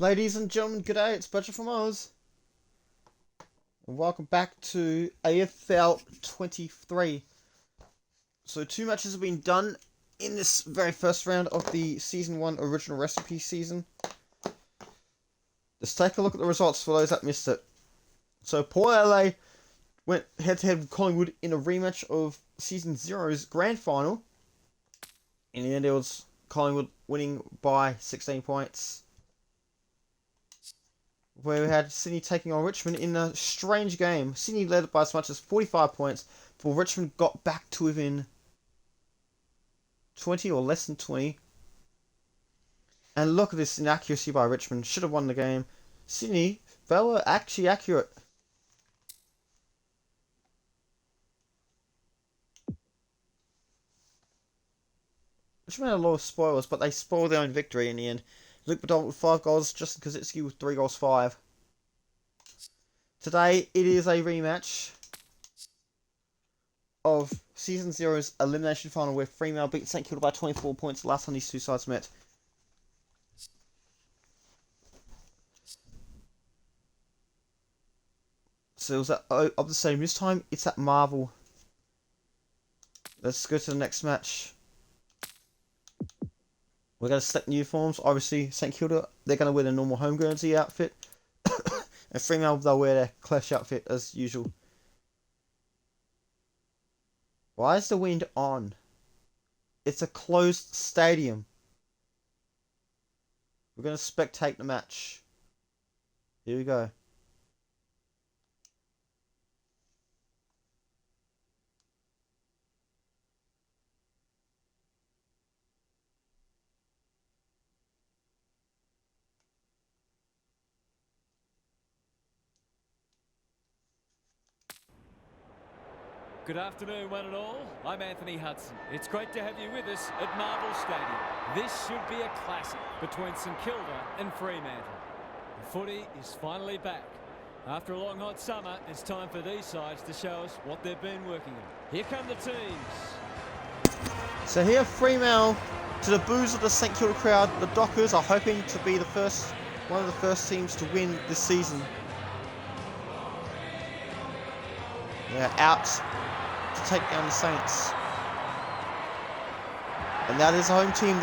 Ladies and gentlemen, g'day, it's Budget from Oz. And welcome back to AFL 23. So 2 matches have been done in this very first round of the Season 1 Original Recipe season. Let's take a look at the results for those that missed it. So Port Adelaide went head-to-head with Collingwood in a rematch of Season 0's Grand Final. In the end, it was Collingwood winning by 16 points. Where we had Sydney taking on Richmond in a strange game. Sydney led by as much as 45 points, before Richmond got back to within 20 or less than 20. And look at this inaccuracy by Richmond. Should have won the game. Sydney, they were actually accurate. Richmond had a lot of spoilers, but they spoiled their own victory in the end. Luke Bedalt with 5 goals, Justin Kosicki with 3 goals, 5. Today, it is a rematch of Season 0's Elimination Final, where Fremantle beat St Kilda by 24 points the last time these two sides met. So it was of the same. This time, it's at Marvel. Let's go to the next match. We're going to select new forms. Obviously, St Kilda, they're going to wear the normal home Guernsey outfit. And Fremantle, they'll wear their Clash outfit as usual. Why is the wind on? It's a closed stadium. We're going to spectate the match. Here we go. Good afternoon, one and all. I'm Anthony Hudson. It's great to have you with us at Marvel Stadium. This should be a classic between St Kilda and Fremantle. The footy is finally back. After a long hot summer, it's time for these sides to show us what they've been working on. Here come the teams. So here Fremantle, to the boos of the St Kilda crowd, the Dockers are hoping to be one of the first teams to win this season. They're out to take down the Saints. And that is the home team.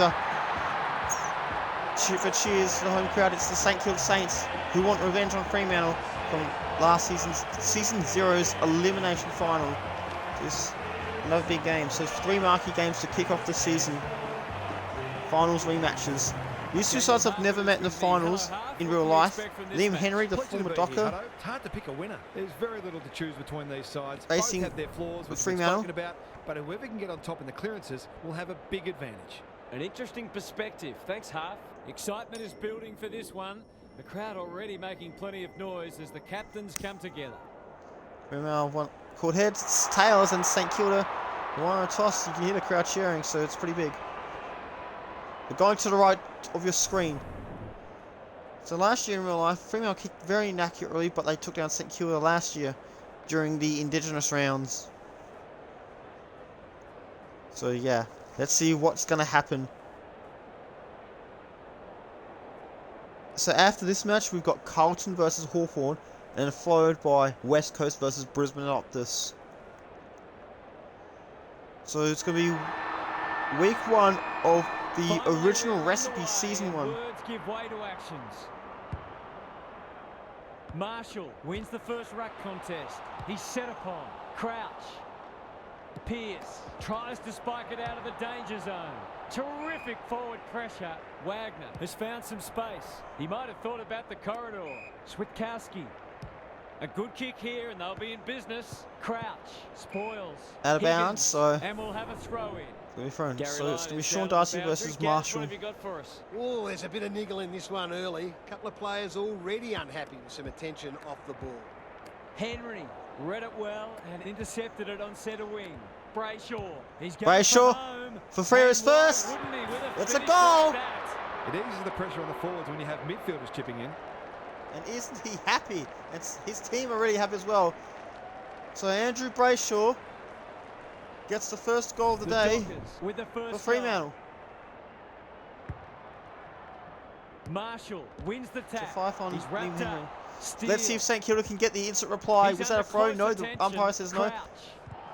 For cheers to the home crowd, it's the St Kilda Saints, who want revenge on Fremantle from last season's Season 0's Elimination Final. This another big game. So it's 3 marquee games to kick off the season. Finals rematches. These two sides have never met in the finals in real life. Liam Henry, the former Docker, it's hard to pick a winner. There's very little to choose between these sides. Facing both have their flaws, which we've spoken about, but whoever can get on top in the clearances will have a big advantage. An interesting perspective. Thanks, Half. Excitement is building for this one. The crowd already making plenty of noise as the captains come together. Fremantle called heads, tails, and St Kilda won a toss. You can hear the crowd cheering, so it's pretty big. We're going to the right of your screen. So last year in real life, Fremantle kicked very inaccurately, but they took down St Kilda last year during the Indigenous rounds. So yeah, let's see what's going to happen. So after this match, we've got Carlton versus Hawthorn, and followed by West Coast versus Brisbane Optus. So it's going to be week 1 of the original recipe season 1. Words give way to actions. Marshall wins the first ruck contest. He's set upon. Crouch. Pearce tries to spike it out of the danger zone. Terrific forward pressure. Wagner has found some space. He might have thought about the corridor. Switkowski. A good kick here and they'll be in business. Crouch. Spoils. Out of bounds, so. And we'll have a throw in. So it's going to be Sean Darcy versus Marshall. What have you got for us? Oh, there's a bit of niggle in this one early. A couple of players already unhappy with some attention off the ball. Henry read it well and intercepted it on centre wing. Brayshaw. He's going for Freya's first. It's a goal. It eases the pressure on the forwards when you have midfielders chipping in. And isn't he happy? And his team are really happy as well. So Andrew Brayshaw gets the first goal of the day for Fremantle. Marshall wins the tap. 5 on He's wrapped Liam up. Henry. Let's see if St Kilda can get the instant reply. Was that a throw? No, the umpire says no.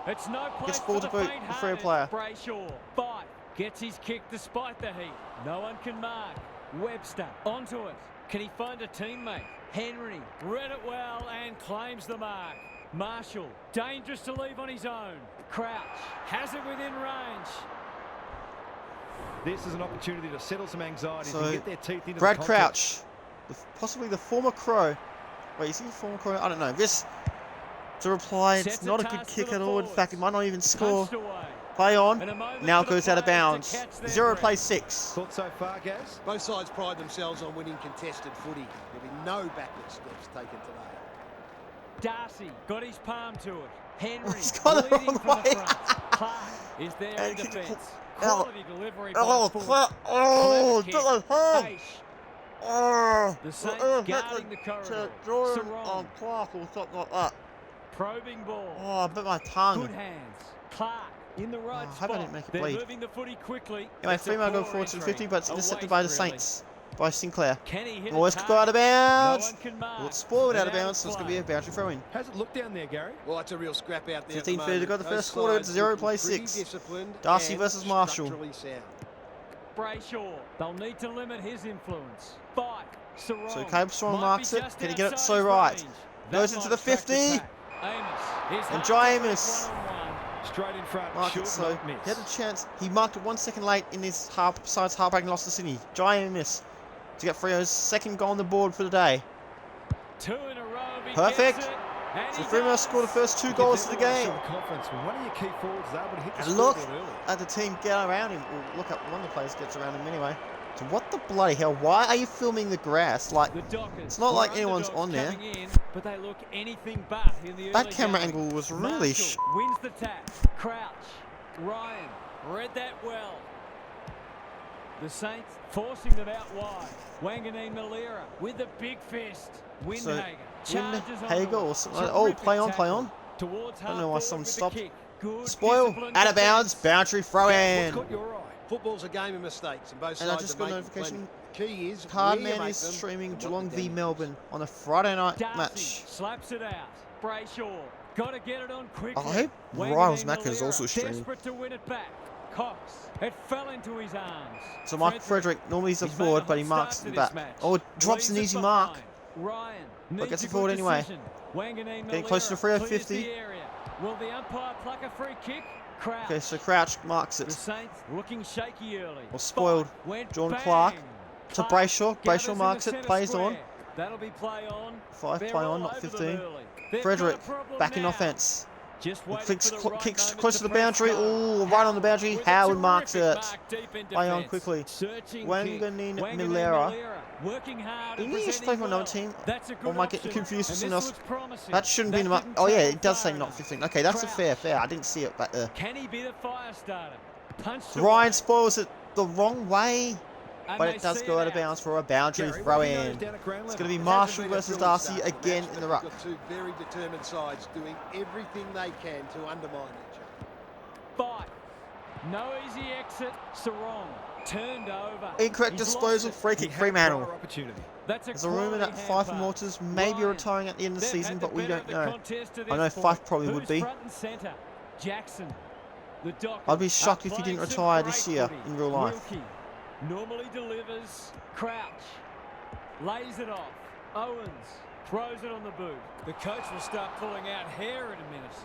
It's no place Gets ball for to boot, the free player. Brayshaw, Fight, gets his kick despite the heat. No one can mark. Webster, onto it. Can he find a teammate? Henry, read it well and claims the mark. Marshall, dangerous to leave on his own. Crouch, has it within range. This is an opportunity to settle some anxieties So, and get their teeth into Brad the Crouch, possibly the former Crow. Wait, is he the former Crow? I don't know. This to reply, it's not a good kick at all. In fact, it might not even score. Play on. Now goes out of bounds. 0 plays 6. Thought so far, Gaz? Both sides pride themselves on winning contested footy. There'll be no backward steps taken today. Darcy got his palm to it. Henry He's got it leading the from wrong the way. front. Clark is there in defence. Quality delivery by Clark. Clever kick. Oh, The Saints guarding the corridor. Sarong. Clark or something like that. Probing ball. Oh, I bit my tongue. Good hands. Clark in the right I hope spot. I didn't make it They're bleed. moving the footy quickly. Anyway, It's a Fremantle go poor forward to the entry. 50, but it's A intercepted waste, by the really. Saints. By Sinclair. Can he hit Always it could go out of hard? bounds. No one can mark. Well, it's spoiled out of And bounds, so it's going to be a boundary throw in. How's it look down there, Gary? Well, it's a real scrap out there. 15:30 to go the first quarter. It's 0 plays 6. Darcy versus Marshall. Brayshaw. They'll need to limit his influence. Fight. Sarong. So Caleb Strong Might marks be it. just Can he get it outside so his right? range. Goes That into might the attract 50. attack. Amos. And Jaimus. One-on-one. Straight in front. Mark Should it so. not miss. He had a chance. He marked it 1 second late in his besides heartbreaking loss to Sydney. Jaimus to get Freo's second goal on the board for the day. 2 in a row. He Perfect. gets it, and So he Fremantle does. scored the first 2 You goals can of the never game. show confidence when one of your key forwards is able to hit the And look scoreboard early. at the team get around him. Well, look at one of the players gets around him anyway. So what the bloody hell? Why are you filming the grass? Like, The Dockers it's not like were anyone's underdogs on there. coming in, but they look anything but in the that early camera going. angle was really Marshall wins the tap. Crouch. Ryan read that well. The Saints forcing them out wide. Wanganeen Malera with the big fist. Windhager charges on. Hager or something like that. Oh, play on, play on. Towards I don't know why half someone forward stopped. with the kick. Good Spoil, disciplined out of bounds, defence. boundary throw What's in. caught your eye? Football's a game of mistakes, and both And I sides just are got a making notification. plenty. Key is where you Cardman make is them streaming and what Geelong the v damage Melbourne on a Friday night Darcy match. slaps it out. Brayshaw got to get it on quickly. I hope Wanganeen Rivals Macca is Malera also streaming. desperate to win it back. Cox, it fell into his arms. So Michael Frederick, normally he's a He's made forward, a but he hot marks start the to this back. match. Oh, it drops an Leaves it easy mark. behind. Ryan But gets needs it a forward good anyway. decision. Wanganeen Getting close to Malera Freo, clears 50. the area. Will the umpire pluck a free kick? Crouch. Okay, so Crouch marks The it. Saints looking shaky early. Or spoiled. Spike went Jordan bang. Clark to Clark Brayshaw. gathers Brayshaw in marks the it, centre plays square. on. That'll be play on. 5 They're play all on, not over them 15. early. They've Frederick got a problem back in now. offence. Just He waiting kicks for the right kicks moment close to the press boundary. go. Oh, right on the boundary. With a Howard marks terrific it. mark deep in Play on defence. quickly. Searching Wanganeen kick. Malera. Working hard Didn't and he used to play for presenting another well. team? That's a Or good am I getting option. confused with And something this else? looks promising. That shouldn't be the mark. didn't Oh yeah, travel it does say far not enough. 15. Okay, that's a Crouch. fair. I didn't see it back there. Can he be the fire starter? Punch to Ryan one. spoils it the wrong way, And but they it does see go it out of bounds for a boundary Gary, throw what have you in. noticed down at ground It's level? going to be It Marshall hasn't been a versus brilliant Darcy start to the again match, in the but ruck. we've got two very determined sides doing everything they can to undermine each other. Fight. No easy exit. Sarong turned over. Incorrect He's disposal, lost it. free He kick, had Fremantle. prior opportunity. That's There's a rumour that Fife and Walters may be retiring at the end of the season, but we don't know. I know Fife probably would be. Front and center? Jackson. The Dockers I'd be shocked are if he playing didn't some retire great this year footy. in real life. Wilkie normally delivers. Crouch lays it off. Owens throws it on the boot. The coach will start pulling out hair in a minute.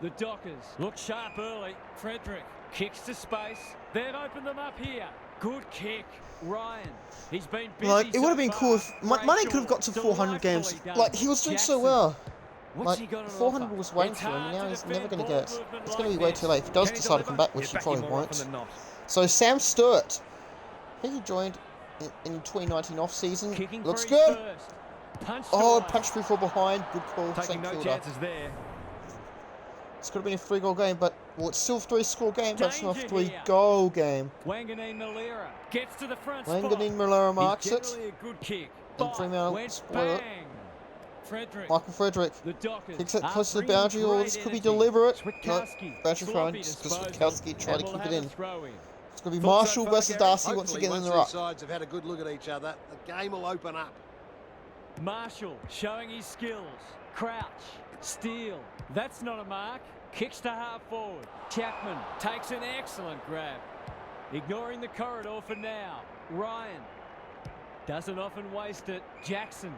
The Dockers look sharp early. Frederick kicks to space. They've opened them up here. Good kick. Ryan. He's been busy. Like, it would have been so cool if far. Money could have got to 400 games. Like, he was doing so well. What's he Like, got on 400 offer? was waiting It's for him, and hard now to he's defend never going to ball get it. movement It's going to like be way this. too late. If he does Can he decide to come deliver? back, which Yeah, he back probably him more often won't. than not. So Sam Stewart, I think he joined in 2019 off-season. Kicking Looks for his good. first. Punched Oh, away. punch through for behind. Good call, Taking St no Kilda. chances there. This could have been a 3-goal game, but, well, it's still a 3-score game, but it's not a Danger 3-goal game. Wanganeen Malera gets to the front Wanganeen spot. Malera marks He's it. generally a good kick. And But Fremantle went spoil it. bang. Frederick. Michael Frederick The Dockers kicks it are close to the bringing boundary, or great this could be energy. deliberate. No, Switkowski, boundary throw in, sloppy because disposal, Switkowski tried and to will keep have it a in. throw in. It's going to be Marshall versus Darcy once Hopefully, again in the once ruck. these sides have had a good look at each other, the game will open up. Marshall showing his skills. Crouch. Steele. That's not a mark. Kicks to half forward. Chapman takes an excellent grab. Ignoring the corridor for now. Ryan doesn't often waste it. Jackson.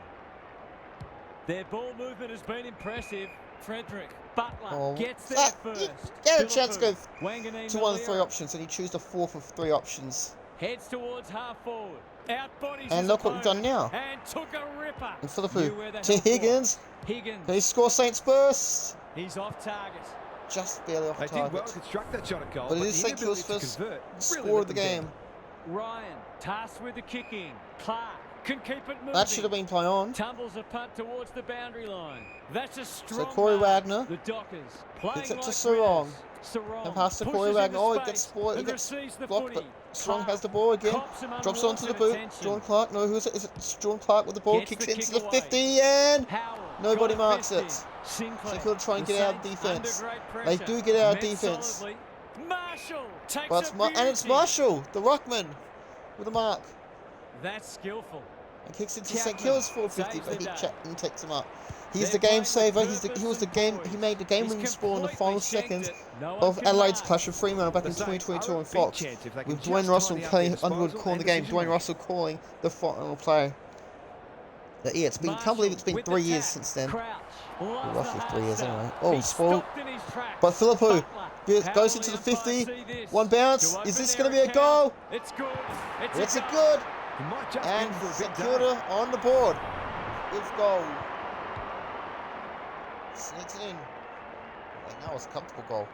Their ball movement has been impressive. Frederick. Butler gets there first. Get a chance to go Wanganeen to one of the Malira 3 options, and you choose the 4th of 3 options. Heads towards half forward. Out bodies And his look what we've done opponent now. And took a ripper. And Philippou Knew where the to help was. Higgins. Higgins. Can he score Saints first? He's off target. Just barely off They did target. well to construct that shot at goal, But it the is St Kilda's inability to first convert really score let of the them game. down. Ryan tasked with the kicking. Clark can keep it moving. That should have been play on. Tumbles a punt towards the boundary line. That's a strong So Corey mark. Wagner The Dockers playing gets it to like Sarong. winners. Sarong And pass to pushes Corey into Wagner. Oh, he space gets sport. He and gets receives the blocked, but footy. Strong Clark has the ball again. cops some Drops onto the unwanted boot. attention. Jordan Clark. No, who is it? Is it Jordan Clark with the ball? Gets Kicks the into kick the away. 50 and Howell nobody got marks fisted. it. Sinclair. St Kilda try and The get out of Saints defence. under great They pressure. do get out of Met defence. solidly. Marshall takes But a and it's beauty. Marshall, the ruckman, with a mark. That's skillful. And kicks into Chapman St Kilda's 450, saves but the he day. Chapman takes him up. He's They're the game playing saver. with He was the game. He made the game-winning He's score in the final completely seconds shanked it. No one of can Adelaide's mark. clash with Fremantle back in The Saints 2022 are on a big Fox, chance if they can with just Dwayne Russell tidy up playing their Underwood disposal calling the and game. Dwayne decision-making. Russell calling the final play. Yeah, it's been. Can't believe it's been Marshall 3 with the years tap. since then. Crouch. Well, Loves roughly the 3 years hard anyway. stuff. Oh, He's spoiled. stopped in his tracks. But Philippou Butler. goes into the How will 50. the umpire see this? One bounce. To Is this open going to be their a goal? account. It's good. It's a goal. good. He might just And be in for a St big day. Kilda on the board with goal. Sneaks it in. Like, that was a comfortable goal.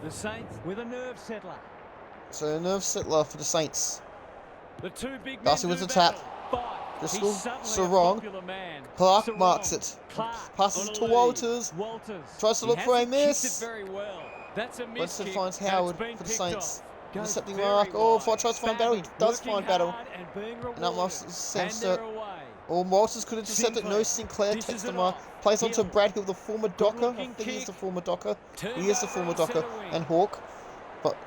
The Saints with a nerve settler. So a nerve settler for the Saints. The two big men Darcy do with the battle. tap. But Driscoll, he's suddenly a Sarong. popular man. Clark Sarong. marks it. Clark Passes on a to lead. Walters. Walters. Tries to He look for a hasn't kicked miss. it very well. That's a miss Winston kick, finds and it's Howard been for the picked Saints. off. Intercepting Goes mark. very Oh, wide. tries to find Battle. He does Working find Battle. hard and being And that rewarded. was And Sensor. they're away. Or Walters could intercept it. No, Sinclair Dishes takes it the mark. off. Plays onto Hill. Bradhill, the former Docker. I looking think he's kick. the former Docker. Turned He is the over former in Docker. centre wing. And Hawk. But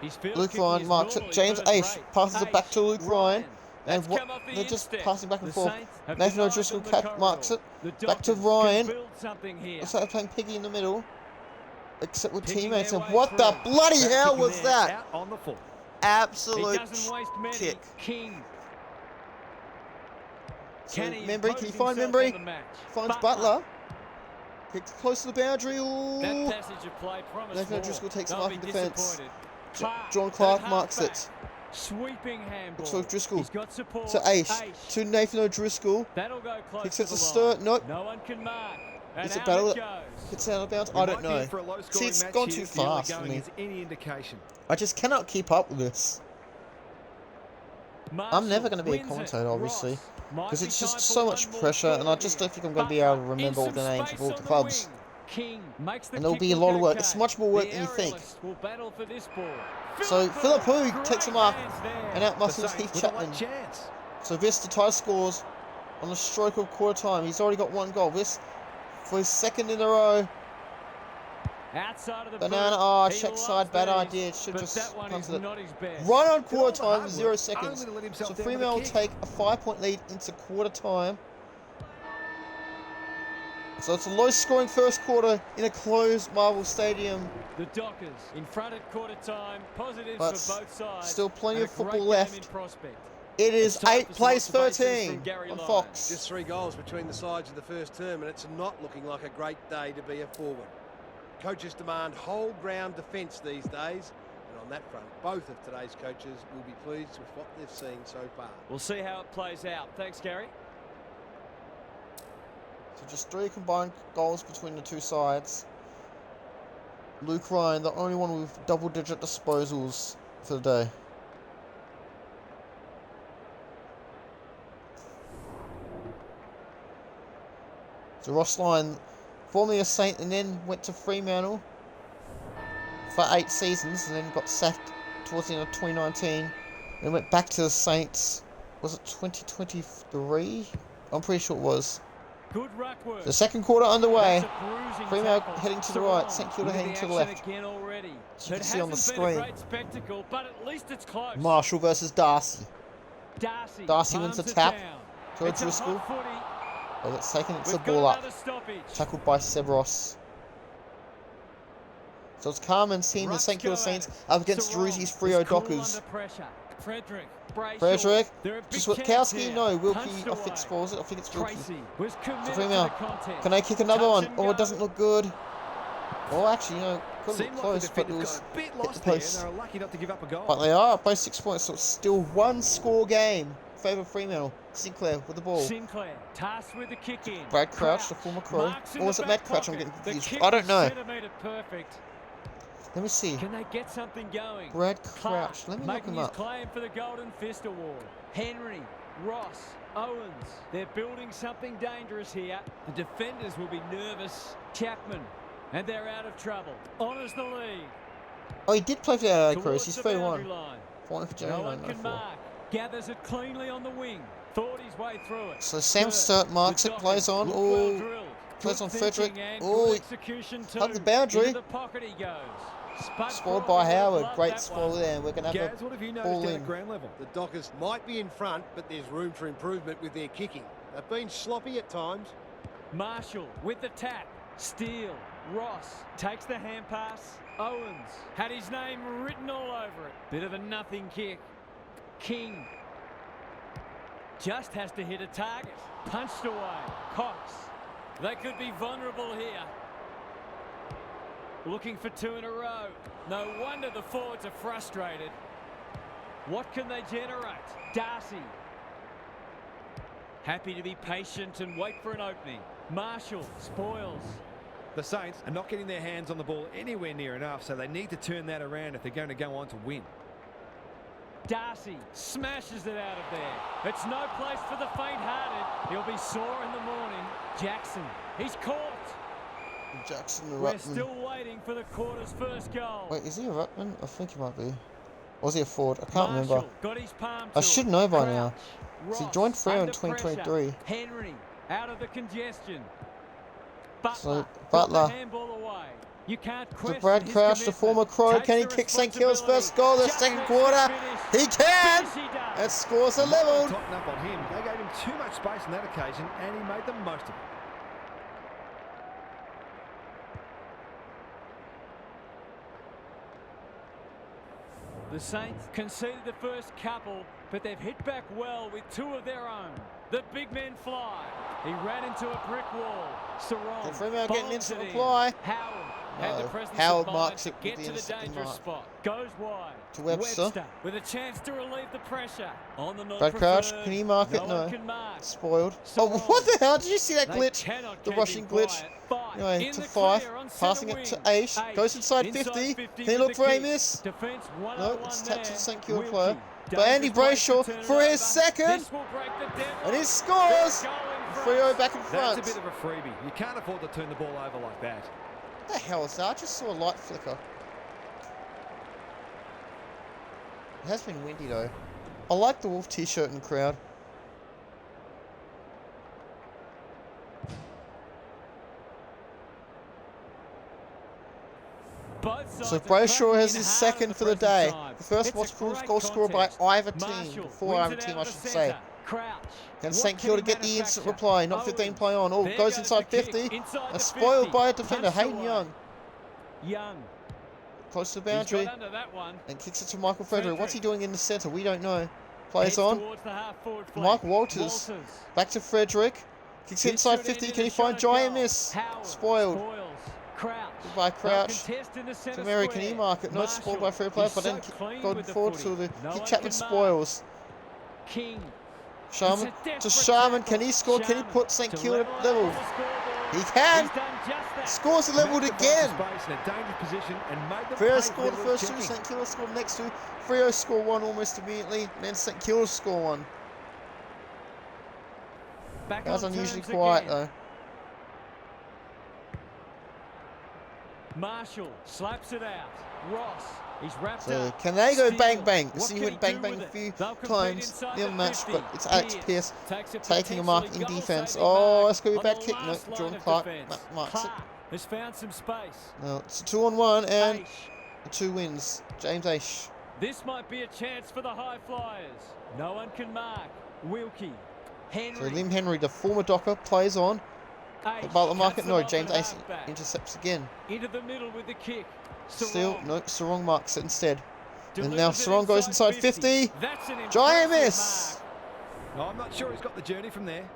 His field Luke kicking Ryan is marks it. normally James first Aish rate. passes it back to Luke Ryan. And That's what, come off the they're just instep. passing back and The forth. Saints have Nathan denied O'Driscoll them the marks it. corridor. The Back to Dockers Ryan. can build something here. Looks like they're playing Piggy in the middle. Except with Picking teammates. their And way what the through. bloody That hell kicking was there, that? out on the full. He Absolute doesn't waste many. kick. King. So Can he Membry, impose can you find himself Membry? on the match? Finds Butler. Kicks close to the boundary. That Ooh. passage of play promised Nathan more. O'Driscoll takes They'll mark be in defence. disappointed. Clark, John at Clark marks halfback. it. Sweeping handball. To O'Driscoll. He's got support. To Aish. To Nathan O'Driscoll. That'll go close Kicks to it the to line. Sturt. Nope. No one can mark. And Is it out Battle? it goes. Hits out of bounds. We I don't might be in know. for a low See, scoring it's match gone here too if the early fast for going me. is any indication. I just cannot keep up with this. I'm never going to be a Marshall wins commentator, it. obviously, Ross. Might because be it's time just for so one much more pressure, and I score just here. don't think I'm going to be able to remember all In the some names of all space the on clubs. wing. King makes the And there'll kick be a look lot of work. okay. It's much more work The than you think. aerialists will battle for this ball. So Philippou Great takes a mark hands there. and out The muscles Saints Heath with a late Chapman. chance. So Vista ties scores on the stroke of quarter time. He's already got one goal. This for his second in a row. Outside of the Banana, boot. oh, He check loves side, bad these, idea. Should but just that one is punted it. not his best. Right on Did quarter all the time, hard 0 work, seconds. only to let himself So down with a Fremantle kick. take a 5-point lead into quarter time. So it's a low-scoring first quarter in a closed Marvel Stadium. The Dockers in front at quarter time. Positives But for both sides. still plenty and of a football great game left. in prospect. It is It's time 8 for some plays observations 13 from Gary on Lyons. Fox. Just 3 goals between the sides of the first term, and it's not looking like a great day to be a forward. Coaches demand whole ground defence these days, and on that front, both of today's coaches will be pleased with what they've seen so far. We'll see how it plays out. Thanks, Gary. So just 3 combined goals between the two sides. Luke Ryan, the only one with double-digit disposals for the day. So Ross Lyon, formerly a Saint and then went to Fremantle for 8 seasons and then got sacked towards the end of 2019. Then went back to the Saints. Was it 2023? I'm pretty sure it was. Good ruck work. The second quarter underway. That's a bruising Fremantle tackle. heading to the Sarong. right, St Kilda Look at heading the to the action left. again already. As you It can see on the hasn't been a screen. great spectacle, but at least it's close. Marshall versus Darcy. Darcy wins the palms it tap. down. To It's a Driscoll. hot footy. Oh, it's taken. It's a We've got ball up. another stoppage. Tackled by Severos. So it's Carmen seeing the Rucks St Kilda go Saints at it. up against Sarong Drewsy's is Freo cool Dockers. under pressure. Frederick. Brayshaw. Frederick. They're a big Just chance Witkowski, here. no. Wilkie, Punched I think away. scores it. I think it's Wilkie. Tracy was committed to Fremantle. the contest. Can they kick another Touch one? and Oh, go. it doesn't look good. Oh, actually, no. Got a Seemed bit like close, the but it defenders was got a bit hit the lost there, and post. they were lucky not to give up a goal. But they are both 6 points, so it's still one score game. Favour Fremantle. Sinclair with the ball. Sinclair tasked with the kick in. Brad Crouch, the former Crow. Marks in Or was the it Matt back Crouch? I'm pocket. getting The confused. kick I don't was know. centimetre perfect. Let me see. Can they get something going? Brad Clark Crouch. Let me look making him his up. claim for the Golden Fist Award. Henry, Ross, Owens. They're building something dangerous here. The defenders will be nervous. Chapman. And they're out of trouble. Honours the lead. Oh, he did play for the Adelaide Crows. Towards He's the 31. boundary line. Point for No January one can 94. mark. Gathers it cleanly on the wing. Thought his way through it. So Sam Good. Sturt marks Good it, plays on. Look well Oh, drilled. plays Good on thinking Frederick. and Oh, good execution too. up the boundary. Into the pocket he goes. Spud spoiled Crawford by would have Howard. loved Great that spoil one. there. We're going to have Gaz, a what have you ball noticed down in. at ground level? The Dockers might be in front, but there's room for improvement with their kicking. They've been sloppy at times. Marshall with the tap. Steele. Ross takes the hand pass. Owens had his name written all over it. Bit of a nothing kick. King just has to hit a target. Punched away. Cox. They could be vulnerable here. Looking for two in a row. No wonder the forwards are frustrated. What can they generate? Darcy. Happy to be patient and wait for an opening. Marshall spoils. The Saints are not getting their hands on the ball anywhere near enough, so they need to turn that around if they're going to go on to win. Darcy smashes it out of there. It's no place for the faint-hearted. He'll be sore in the morning. Jackson, he's caught. Jackson the We're ruckman. still waiting for the quarter's first goal. Wait, is he a ruckman? I think he might be. Or is he a forward? I can't remember. Marshall got his palm I to should it. know by Crouch, now. So he Ross joined Freo in under 2023. pressure. Henry out of the congestion. Butler, So, got Butler. the handball away. You can't To question Brad his Crouch, the commitment. former Crow. Takes Can he the kick St Kilda's first responsibility. goal the Just second needs quarter? to finish. He can! Yes, he does. That scores are They levelled. tightened up on him. They gave him too much space on that occasion, and he made the most of it. The Saints conceded the first couple, but they've hit back well with two of their own. The big men fly. He ran into a brick wall. Sarong. Can Fremantle get an bowls instant it in. reply? Howard had the No. presence Howard of marks mind it to with get the to the instant dangerous mark. spot. Goes wide. To Webster. with a chance to relieve the pressure. On the Brad Crouch, non-preferred. can he mark it? No No. one can mark. Spoiled. Sarong. Oh, what the hell? Did you see that They glitch? cannot The keep rushing him glitch. quiet. Five Anyway, in to the Fife. clear on Passing centre it to wing. Aish. Goes inside 50. Can he with look the for a kick. miss? Defense No, 101 it's tapped to the there. St Kilda Wilkie. player. But Dangerous Andy place to Brayshaw turn it for his over. second. This will break the deadlock. And he scores. They're going for Freo it. back in That's front. a bit of a freebie. You can't afford to turn the ball over like that. What the hell is that? I just saw a light flicker. It has been windy though. I like the Wolf t-shirt in the crowd. Both sides So are Brayshaw cracking has in his hard second at for the present day. time. The first It's a watch great goal scorer by contest. either team. Marshall Before wins either it team, out I of should the say. centre. Crouch. Can What St can Kilda he get the instant manufacture? reply? Not 15 Owens. play on. Oh, There goes inside the kick. 50. Inside A the spoiled 50. by a defender, Punched Hayden away. Young. Young. Close to the He's boundary. got under that one. And kicks it to Michael Frederick. What's he Frederick. doing in the centre? We don't know. Plays Heads on. towards the half-forward flank. Mike Walters. Back to Frederick. Kicks This inside should 50. end Can in he a shot find at giant goal. miss? Howard Spoiled. Crouch. By They'll Crouch. contest in the centre To Mary, can he square. mark it? No, Marshall. spoiled by Freo player, He's but then so clean going with the forward to footy. the No Kit one Chapman can mark. spoils. King. Sharman It's a desperate to Sharman. tackle. Can he score? Can he Sharman put St to Kilda level it level? on the scoreboard. He can. He's done just that. Scores are levelled Maxed the again. Space in a dangerous position and made them Freo pay scored the for their first two. kicking. St Kilda scored the next two. Freo score one almost immediately. And then St Kilda score one. Back That's on unusually terms quiet again. though. Marshall slaps it out. Ross He's wrapped So up. can they go Steal. bang bang? What See, he can went bang do bang with a it? few They'll compete times inside near the match, 50. but it's Alex Pearce takes a taking a mark in potentially defence. goal-saving Oh, mark that's going to be a on bad the kick. No, last line Jordan of Clark defence. marks it. Clark has found some space. No, it's a 2-on-1 and Aish. 2 wins. James Aish. This might be a chance for the high flyers. No one can mark. Wilkie. Henry. So Lim Henry, the former Docker, plays on. Aish About the market, cuts no. it off James at Aish halfback. intercepts again. Into the middle with the kick. Still, Sarong. no, Sarong marks it instead. And Delivers now it Sarong goes inside 50. That's an Giant impressive miss. mark. No, I'm not sure he's got the journey from there.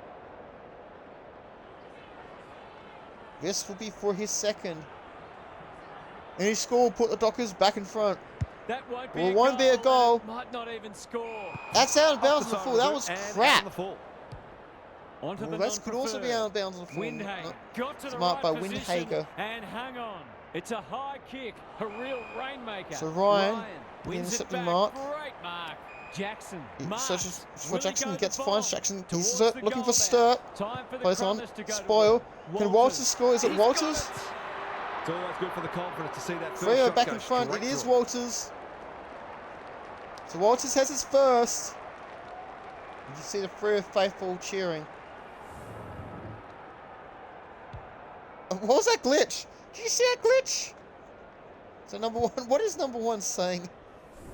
This will be for his second. And he scored, put the Dockers back in front. That won't be Well, a won't be a goal. and it might not even score. That's out of bounds Off on the the full. side That of was the boot and crap. out on the full. Onto Well, the that could also be out of bounds on the full. Windhager No. got to It's the marked right by position Windhager. and hung on. It's a high kick, a real rainmaker. So Ryan, the wins it intercepting back. mark. Great mark. Jackson. He marks. searches for Will he Jackson, go he the gets ball? finds Jackson. Towards He's the looking goal for box. Sturt. Time for the Plays on. Crummers to go to Spoil. work. Can Walters score? Is it He's got Walters? it. It's always good for the confidence to see that first Freo shot back go in front. It straight is through. Walters. So Walters has his first. You can see the Freo faithful cheering. What was that glitch? Did you see that glitch? So number one, what is number one saying?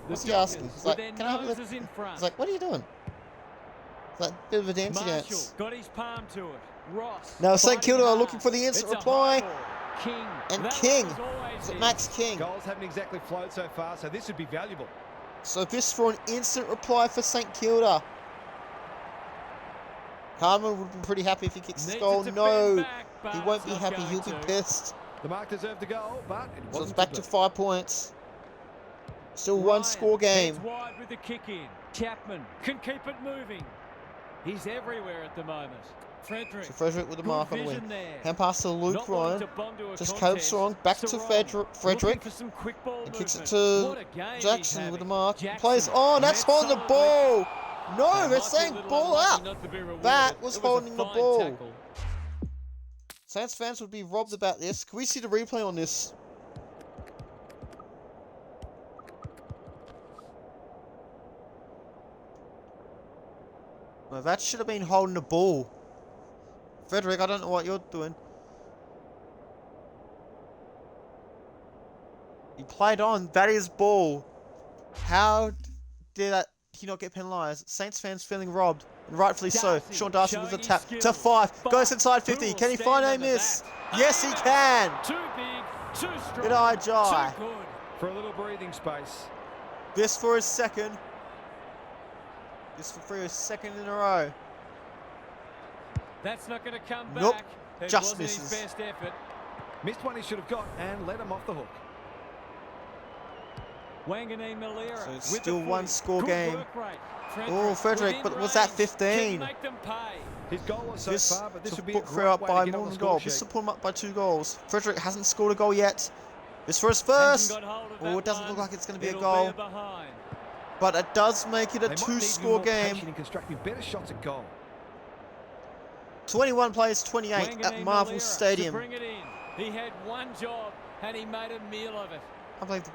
What's he asking? He's like, can I have a look? in front. He's like, what are you doing? It's like a bit of a dancey Marshall dance. got his palm to it. Ross. Now St fighting Kilda are hard. looking for the instant It's a reply. high ball. King. And That King. one was always Is it his. Max King? Goals haven't exactly flowed so far, so this would be valuable. So this for an instant reply for St Kilda. Carmen would be pretty happy if he kicks this Needs goal. it to No, bend back, but he won't it's be not happy. going He'll be to. pissed. The mark deserved a goal, but it So wasn't it's back too to good. 5 points. Still one Ryan score game. heads wide with the kick in. Chapman can keep it moving. He's everywhere at the moment. Frederick. So Frederick with the good mark on the vision wing. there. Hand pass to Luke Not wanting Ryan. to bond to a Just contest. Strong. Back to Sarong Frederick. looking for some quick ball He kicks it movement. to What a game Jackson he's with the having. mark. He Jackson plays on. That's met holding the solidly. ball. No, They they're might be saying a little ball unlucky up. not to be rewarded. That was It a holding the fine ball. tackle. Saints fans would be robbed about this. Can we see the replay on this? Well, that should have been holding the ball. Frederick, I don't know what you're doing. He played on. That is ball. How did he not get penalised? Saints fans feeling robbed. And rightfully so. Darcy Sean Darcy with showing a tap his to skills. 5. Goes Five. inside Who 50. will Can he stand find a under miss? that? Yes, he can. Too big, too strong, Did I die? too good. For a little breathing space. This for his second. This for his second in a row. That's not going to come back. Nope, It just wasn't misses. his best effort. Missed one he should have got and let him off the hook. Wanganeen Malera So it's with still the one footy. score Good game. work rate. Oh, Frederick, within but was that range. 15? Can make them pay. His goal was so This far, but this to would be a put great Freo up way by to get more on than a the goal. score This to sheet. put him up by 2 goals. Frederick hasn't scored a goal yet. This for his first. Hasn't got hold of Oh, that it doesn't one. look like it's going to be a It'll goal. behind. But it does make it a They might need to be 2-score more game. patient in constructing better shots at goal. 21 plays 28 at Wanganeen Marvel Malera Stadium. to bring it in. He had one job and he made a meal of it. I believe the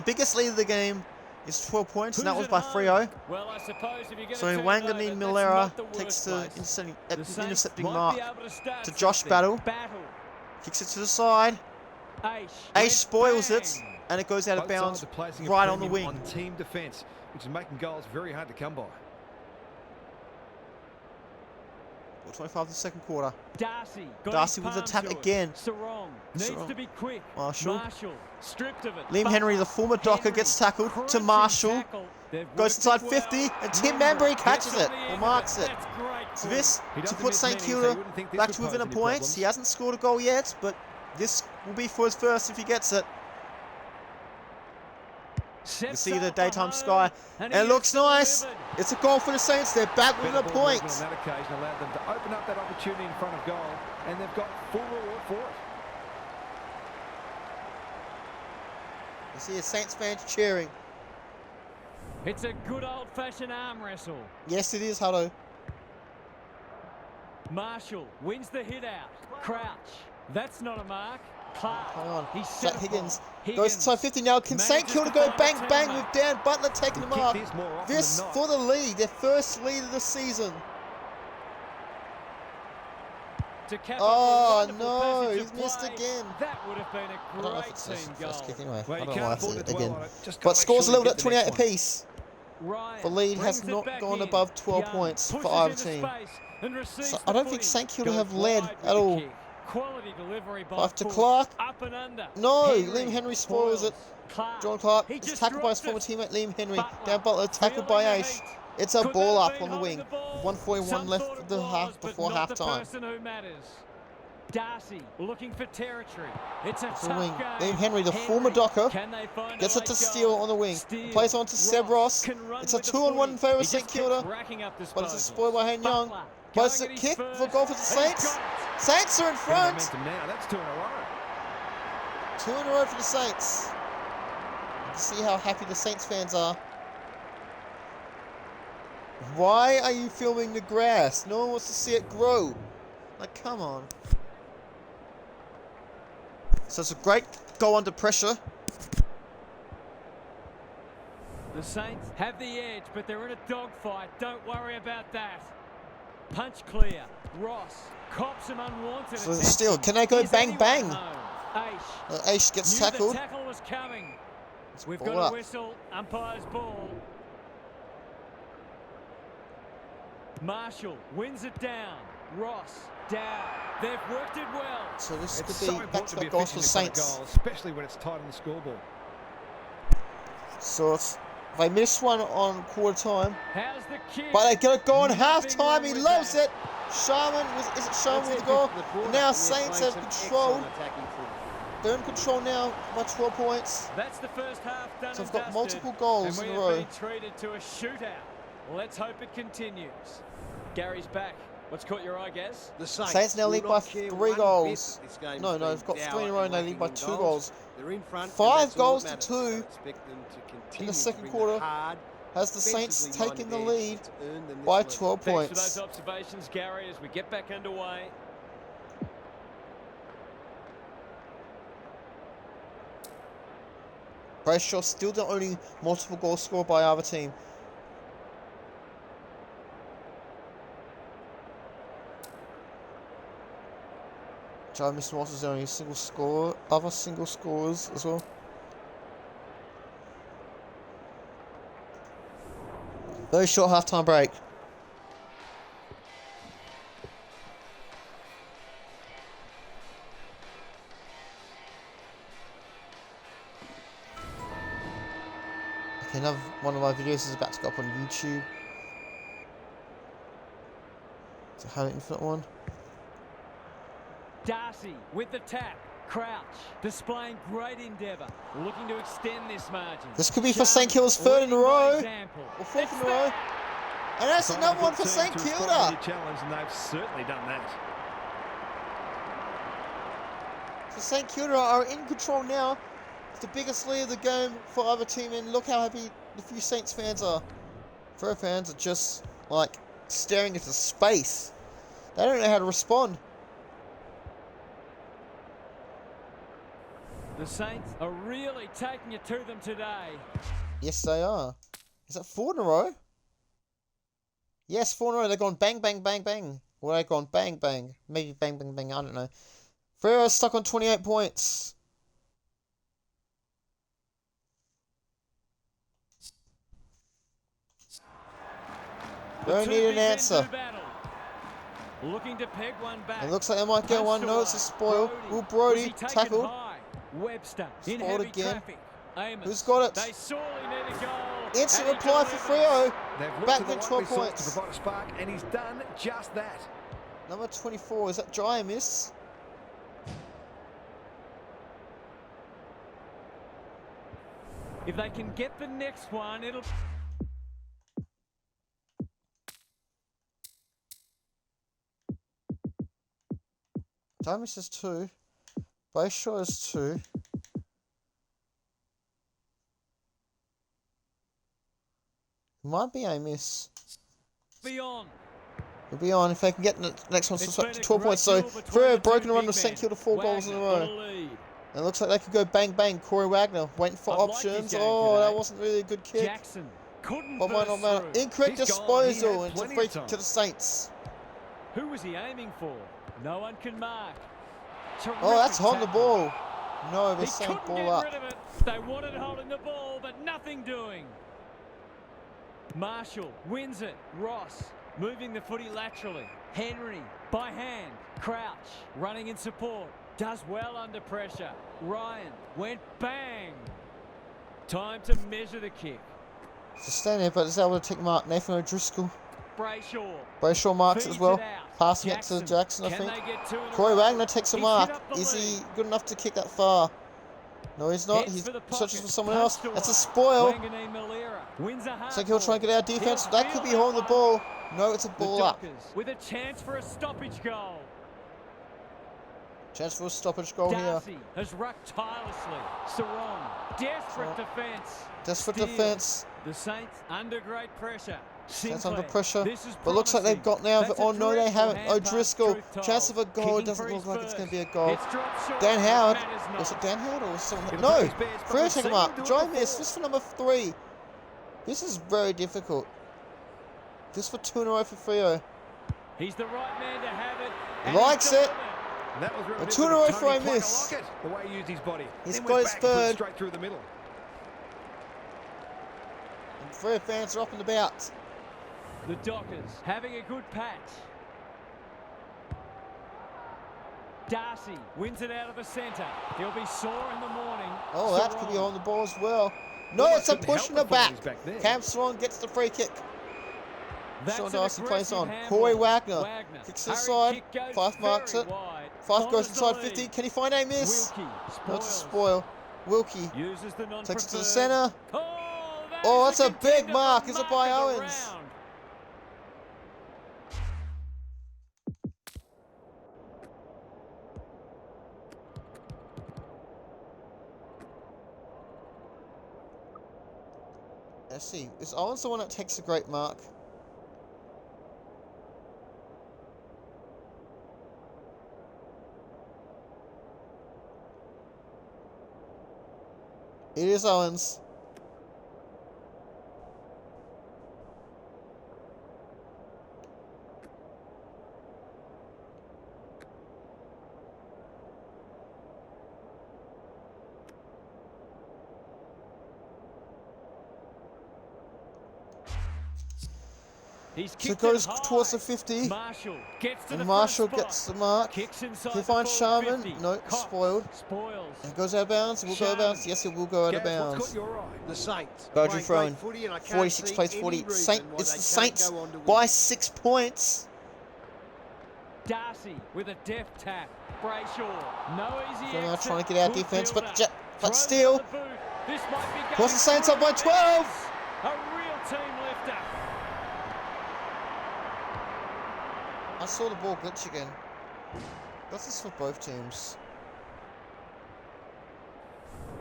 biggest lead of the game is 12 points, and that was Who's by at home? Freo. Well, I suppose if you're going So to turn it Wanganeen over, Malera that's not the takes worst the place. The intercepting Saints mark might be able to start to Josh something. Battle. Kicks it to the side. Aish Ace spoils bang. it, and it goes out of Both bounds sides are placing a right on the premium wing. on team defence, which is making goals very hard to come by. 25 the second quarter. Darcy Darcy with the tap again. Sarong needs Sarong. to be quick. Marshall. Stripped of it. Liam Henry, the former Docker, Henry, gets tackled to crunching Marshall. tackle. They've Goes worked inside it 50, well. and Tim Member Manbury catches gets it, on the or end of marks it. That's great So for this He to doesn't put miss St many, so you Kilda wouldn't think this back would to pose within a any point. problems. He hasn't scored a goal yet, but this will be for his first if he gets it. You can see the daytime sky, and it looks nice. It's a goal for the Saints. They're back within a Better ball point. movement on that occasion allowed them to open up that opportunity in front of goal, and they've got full reward for it. You see the Saints fans cheering. It's a good old-fashioned arm wrestle. Yes, it is, Hutto. Marshall wins the hit out. Crouch. That's not a mark. Clark. Hang on. He's Jack set Higgins upon. goes inside 50 now. Can St Manages Kilda to go find a bang bang teammate. with Dan Butler taking him up? This more often This than not. for the lead, their first lead of the season. To cap Oh off a wonderful no, passage he's of missed play. again. That would have been a I don't know if great it's his team first goal. kick anyway. Well, I you don't know can't why it's afford to it dwell again. on it. Just But gotta make scores sure you leveled get at the 28 next one. apiece. Ryan The lead brings has it not back gone in. above 12 Young points pushes for either into team. space and receives So the I don't think footy. St Kilda Goes have led wide with at the all. kick. Quality delivery by Pass to Force. Clark. Up and under. No, Henry Liam Henry spoils it. Clark. John Clark He is just tackled by his dropped former it. teammate Liam Henry. Butler Dan Butler tackled by feeling the Aish. heat. It's a Could ball that up have on the been wing. holding the ball? 141 Some left thought for it the was, half but before not the halftime. person who matters. Darcy looking for territory. It's a It's tough the wing. game. Liam Henry, the former Docker, Can they find gets a it to late Steele goal? on the wing. Steele. Plays on to Seb Ross. Can run It's a with the 2-on-1 in footy. favour of He St just keeps Kilda. racking up But it's a disposals. spoil by Hayden Young. Butler Posts going it, at kick his for first, goal for the and he's Saints. got it. Saints are in Bit of front. momentum now. That's 2 in a row. 2 in a row for the Saints. You can see how happy the Saints fans are. Why are you filming the grass? No one wants to see it grow. Like, come on. So it's a great goal under pressure. The Saints have the edge, but they're in a dogfight. Don't worry about that. Punch clear. Ross cops him unwanted So attention. still, can they go Is bang anyone bang? home? Aish Aish gets knew tackled. the tackle was coming. We've ball got a up. whistle. Umpire's ball. Marshall wins it down. Ross down. They've worked it well. So this It's could so be important to back-to-back be goals for efficient in front of Saints. goal, especially when it's tight on the scoreboard. So it's, they missed one on quarter time, How's the kick? but they get a goal in half Nothing time. wrong He with loves that. it. Sharman, is it Sharman with the That's goal? it for the quarter, And now and they're Saints playing have some control. excellent attacking footy. They're in control now by 12 points. That's the first half done So and they've got dusted, multiple goals and in we a have row. been treated to a shootout. Let's hope it continues. Gary's back. What's caught your eye, Gaz? The Saints, Saints now will lead not by care 3 one bit goals. that this game No, has no, been they've got 3 in a dour row and and they lead lacking by in 2 goals. They're in front. and 5 that's all goals that to matters. 2 So expect them to continue in the to second bring quarter. the hard, Has the Saints defensively taken the minded edge lead that's earned them this by lead. 12 Thanks for those points. observations, Gary, as we get back underway. Brayshaw still the only multiple goals scored by either team. Mr. Moss is the only single scorer. Other single scorers as well. Very short half-time break. Okay, another one of my videos is about to go up on YouTube. It's a Halo Infinite one. Darcy with the tap. Crouch displaying great endeavour, looking to extend this margin. This could be for St Kilda's third in a row, or fourth in a row. And that's another one for St Kilda. Challenge, and they've certainly done that. So St Kilda are in control now. It's the biggest lead of the game for either team, and look how happy the few Saints fans are. Freo fans are just like staring into space. They don't know how to respond. The Saints are really taking it to them today. Yes, they are. Is that 4 in a row? Yes, 4 in a row. They've gone bang, bang, bang, bang. Or they've gone bang, bang. Maybe bang, bang, bang. I don't know. Freo are stuck on 28 points. Don't need an answer. Looking to peg one back. It looks like they might get one. No, it's a spoil. Will Brody tackle? Webster in Spoiled heavy again. traffic. Amos. Who's got it? They sorely need a goal. Instant And he reply for delivers. Freo. They've looked Back to the with right 12 resource points. to provide a spark, and he's done just that. Number 24. Is that dry miss? If they can get the next one, it'll... Dry miss is 2. Brayshaw is 2. Might be a miss. Beyond. We'll be on if they can get the next one It's to been a 12 points. So, great duel very between the broken two run big of St men. Kilda, 4 goals in a Wagner row. on the lead. And it looks like they could go bang bang. Corey Wagner waiting for I've liked options. his game Oh, today. that wasn't really a good kick. Jackson couldn't But might not burst matter. through. Incorrect He's gone. He disposal had into plenty free of kick time. to the Saints. Who was he aiming for? No one can mark. Oh, that's Terrific on the tackle. ball. No, He they're saying couldn't ball get up. rid of it. They wanted holding the ball, but nothing doing. Marshall wins it. Ross moving the footy laterally. Henry by hand. Crouch running in support. Does well under pressure. Ryan went bang. Time to measure the kick. Just staying there, but it's able to take mark. Nathan O'Driscoll. Brayshaw. Brayshaw marks it as feeds well. it out. Passing it to Jackson, I Can think. they get 2 in a Corey row? Wagner takes a He's mark. hit up the Is he lead. good enough to kick that far? No, he's not. Heads He for the searches pocket. for someone else. Punched That's a away. spoil. Wanganeen Malera wins a hard St Kilda trying to get out ball. defense. He'll That could feel be holding the one. ball. No, it's a The ball up. Dockers with a chance for a stoppage goal. Chance for a stoppage goal here. Darcy has rucked tirelessly. Sarong, desperate defence. Desperate Steals. defence. The Saints under great pressure. That's Sinclair. under pressure. This is But looks like they've got now. promising. Oh, no, they That's a haven't. dreadful hand pass, O'Driscoll. truth told. Chance of a goal. It Kicking doesn't for look his like it's going to be a first. goal. It's dropped short. Dan Howard. Matters not. Was it Dan Howard or was someone? It'll No. take his best, but Freo we've take him seen up. him do it Joe before. Miss. This is for number 3. This is very difficult. This for 2 in a row for Freo. He's the right man to have it. and Likes he's it. delivered. And that was A reminiscent 2 in a of row Tony for a Plugger miss. Lockett, the way he used his body. He's Then got went his back and put it third. straight through the middle. And Freo fans are up and about. The Dockers having a good patch. Darcy wins it out of the centre. He'll be sore in the morning. Oh, that could be Sarong. on the ball as well. No, Almost it's a couldn't push help in the the back. forwards back there. Cam Sarong gets the free kick. That's Sean an Darcy plays aggressive on. handball. Corey Wagner kicks to the Hurry side. kick goes Fife marks very it. wide. Fife Honours goes the inside lead. 50. Can he find a miss? Wilkie No, it's a spoils. spoil. Wilkie Uses the non-preferred. takes it to the centre. Oh, Oh, that's that's a big contender mark. for Is it mark by of the Owens? round. Let's see. Is Owens the one that takes a great mark? It is Owens. He's So it kicked goes high. towards the 50. Marshall gets to the And Marshall front gets spot. the mark. Kicks inside Can he the find forward Sharman? 50. No, Cox spoiled. Spoils. And it goes out of bounds. It will go out of bounds. Yes, it will go out of Gav, what's bounds. caught your eye? The Saints. Belgian playing throwing. great footy, and I can't 46 see plays any 40. reason Saint, why it's they the can't Saints go on to win. by 6 points. Darcy with a deft tap. Brayshaw. No easy So now exit. trying to get out Good defense, fielder. but Throws still. on the boot. This might be Of course, going the Saints up by through. 12. A real team lifter. I saw the ball glitch again. This is for both teams.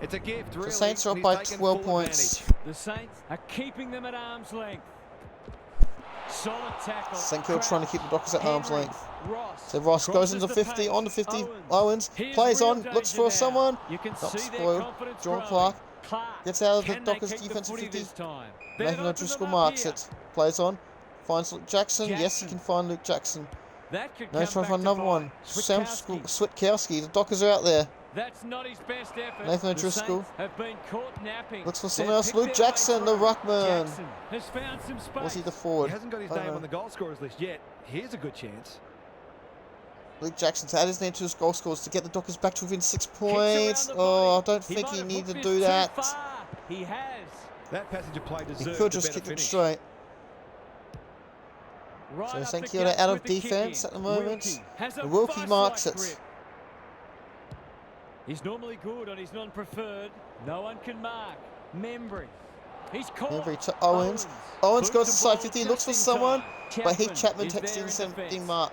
It's a gift, really. The Saints are up He's by taken 12 full points. advantage. The Saints are keeping them at arm's length. Solid tackle. St Kilda trying to keep the Dockers at arm's Henry, length. Ross So Ross goes crosses into the 50, pace. on to 50. Owens. Owens Here's plays real on, looks danger for now. someone. You can Not see their spoiled. confidence John growing. Clark Clark. gets out of the Can they Dockers' keep the defensive footy 50. this time? They've Nathan opened O'Driscoll them up marks here. it. Plays on. Finds Luke Jackson. Yes, he Jackson. can find Luke Jackson. That could Now he's come trying to back find to another one. bite. Sam Switkowski. Switkowski. The Dockers are out there. That's not his best effort. Nathan The O'Driscoll. Saints have been caught napping. Looks for They've someone else. picked Luke their way Jackson, the through. ruckman. Jackson has found some space. Was he the He forward? hasn't got his I don't name know. on the goal scorers list yet. Here's a good chance. Luke Jackson to add his name to his goal scores to get the Dockers back to within 6 Kicks around points. the Oh, I body. don't think might he have needed to hooked do this too that. far. He has. That passage of play He deserved could a just better kick it finish. straight. Right So up St the Kilda guts out of with the defence kick at the in. moment. Wilkie has a And Wilkie vice-like marks it. grip. He's normally good on his non-preferred. No one can mark. Membry. He's caught. Membry to Owens. Owens goes to side 50, looks for someone, but Heath Chapman takes the intercepting mark.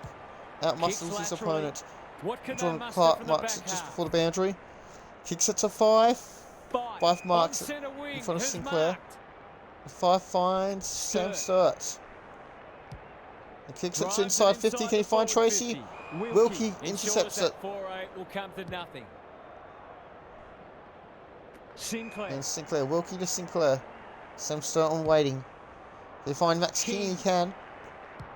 Outmuscles his opponent. What can John they muster Clark from the marks back it just half? before the boundary. Kicks it to Fife. Fife marks On it centre wing in front of has Sinclair. marked. Fife finds Sam Sturt. The kicks it to inside 50. Can he find Tracy? Wilkie intercepts it. 4-8 will come to nothing. Sinclair. And Sinclair. Wilkie to Sinclair. Sam Sturton waiting. Can he find Max King? He can.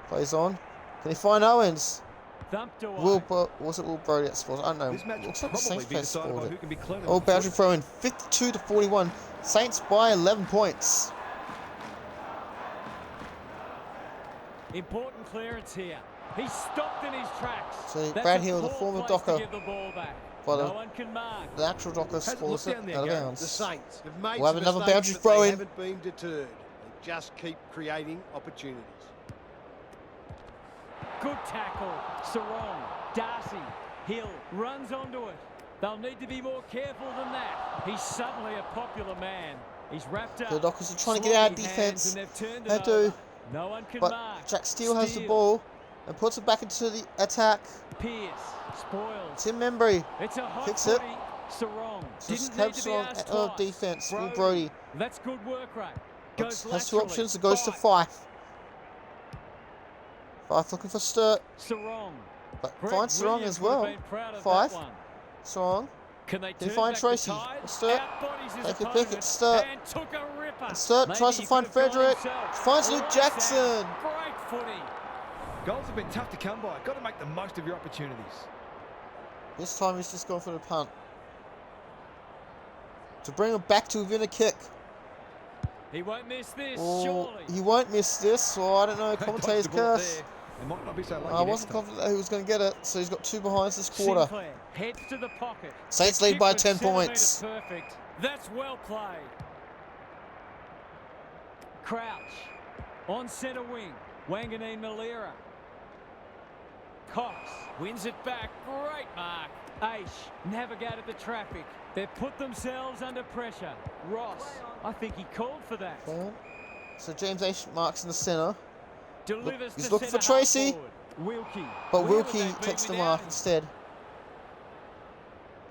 Plays on. Can he find Owens? Thumped away. Was it Will Brody at Sports? I don't know. This match Looks will like the probably Saints be players decided by scored who it. can be clever. Oh, boundary throw in 52 to 41. Saints by 11 points. Important clearance here. He stopped in his tracks. So That's Brad a Hill, the poor former place Docker, to give the ball back. but No one can mark. the actual Docker scores it down there, out of Gary. The bounds. Saints have made We'll have some another mistakes, boundary but throw they in. haven't been deterred. They just keep creating opportunities. Good tackle. Sarong, Darcy, Hill runs onto it. They'll need to be more careful than that. He's suddenly a popular man. He's wrapped up. The Dockers are trying to get out of Sloppy defence. hands, and they've turned They it do. over. No one can But mark. Jack Steele has the ball and puts it back into the attack. Pierce spoils. Tim Membry It's a hot kicks it. footy. Sarong So didn't have need to be strong asked out of twice. defence. Will Brody That's good work rate. Goes has two laterally. options. It goes to Fife. Fife looking for Sturt, Sarong. but Greg finds Sarong Williams as would have well. been proud of Fife. that one. Sarong. Can they Can he turn find back Tracy? the tide? Sturt. Outbodies his Take a pick opponent at Sturt. and took a ripper. And Sturt Maybe tries to he find could have gone Frederick. himself. Finds Luke Right Jackson. down. Great footy. Goals have been tough to come by. Got to make the most of your opportunities. This time he's just gone for the punt. To bring him back to within a kick. He won't miss this, Oh, surely. he won't miss this, so I don't know. They Commentator's dodged the ball curse. there. They might not be so lucky I next wasn't time. confident that he was going to get it, so he's got two behinds this quarter. Sinclair heads to the pocket. Saints The lead kick by was 10 centimetre points. Perfect. That's well played. Crouch on centre wing. Wanganeen Malira. Cox wins it back. Great mark. Aish navigated the traffic. They've put themselves under pressure. Ross, I think he called for that. Okay. So James Aish marks in the centre, Delivers he's to looking for centre half Tracy. forward. Wilkie. but Where would Wilkie they be takes the without mark him? instead.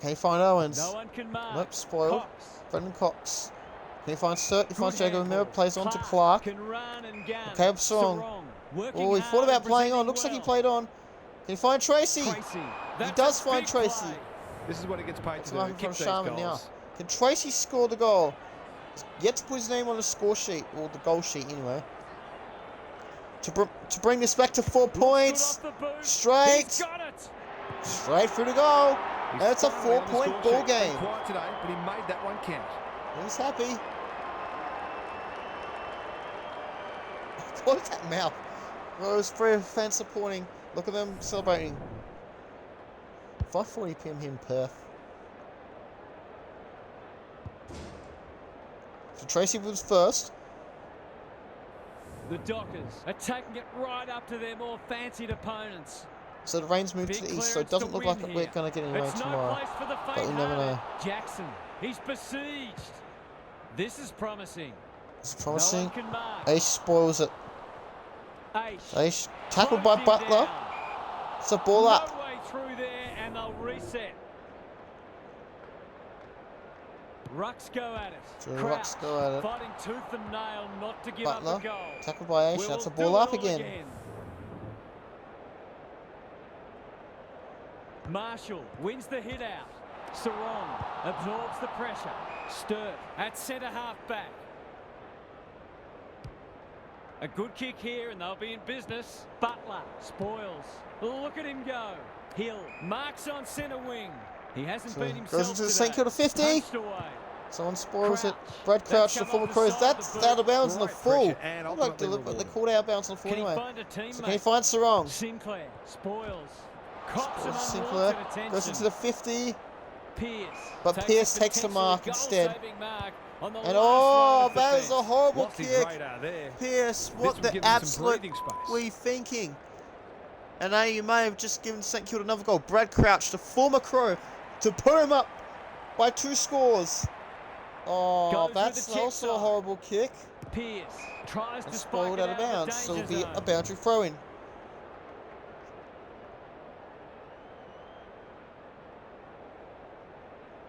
Can he find Owens? No one can mark. Nope, spoiled. Cox. Brendan Cox. Can he find Sturt? He finds Good Jago handball. Romero, plays on to Clark. Can run and gun. Okay, Sarong. Working Oh, he hard thought about and playing on. presenting Looks like he well. played on. Can he find Tracy? Tracy. That's does a find big Tracy. play. This is what he gets paid That's to what do. happened Kick from these Sharman now. goals. Can Tracy score the goal? He's yet to put his name on the score sheet, or the goal sheet anyway. To bring this back to 4 points. Good off the boot. Straight. He's got it. Straight through the goal. He's And it's a finally on the 4-point score ball sheet. Been game. quiet today, but he made that one count. He's happy. What is that mouth? Well, it was for fans supporting. Look at them celebrating. 5:40 p.m. here in Perth. So Tracy was first. The Dockers are taking it right up to their more fancied opponents. So the rain's moved to Big the east, so it clearance doesn't to look win like here. we're going to get any rain It's no tomorrow. place for the But we never faint-hearted. know. Jackson, he's besieged. This is promising. It's No promising. one can mark. Aish spoils it. Aish. Aish tackled by drives him Butler. down. It's a ball up. No way through there, and they'll reset. Rucks go at it. So the Crouch Rucks go at it. fighting tooth and nail not to give Butler, up a goal. tackled by Aish. We'll That's a do ball it up all again. Marshall wins the hit out. Sarong absorbs the pressure. Sturt at centre half back. A good kick here and they'll be in business. Butler spoils. Look at him go. Hill marks on centre wing. He hasn't So been himself goes into the today. St Kilda 50. Punched away. Someone spoils it. Crouch. Brad Crouch, the That's former come off the Crows. side of That's the boot. out of bounds on the Great full. pressure and Like ultimately deliberate. They rewarded. called out of bounds on the full Can he anyway. find a teammate? So can he find Sarong? Sinclair spoils. Cops him Sinclair unwanted attention. goes into the 50. Pierce. But Pierce takes the mark instead. goal-saving mark on the And last oh, line of that is a defence. horrible Lost his kick. radar there. Pierce, This what will the give him some absolute breathing space. were you thinking? And now you may have just given St Kilda another goal. Brad Crouch, the former Crow, to put him up by 2 scores. Oh, Goes with that's the check also a side. horrible kick. Pierce tries And to spike spoiled it out of bounds, so it'll be a zone. boundary throw-in.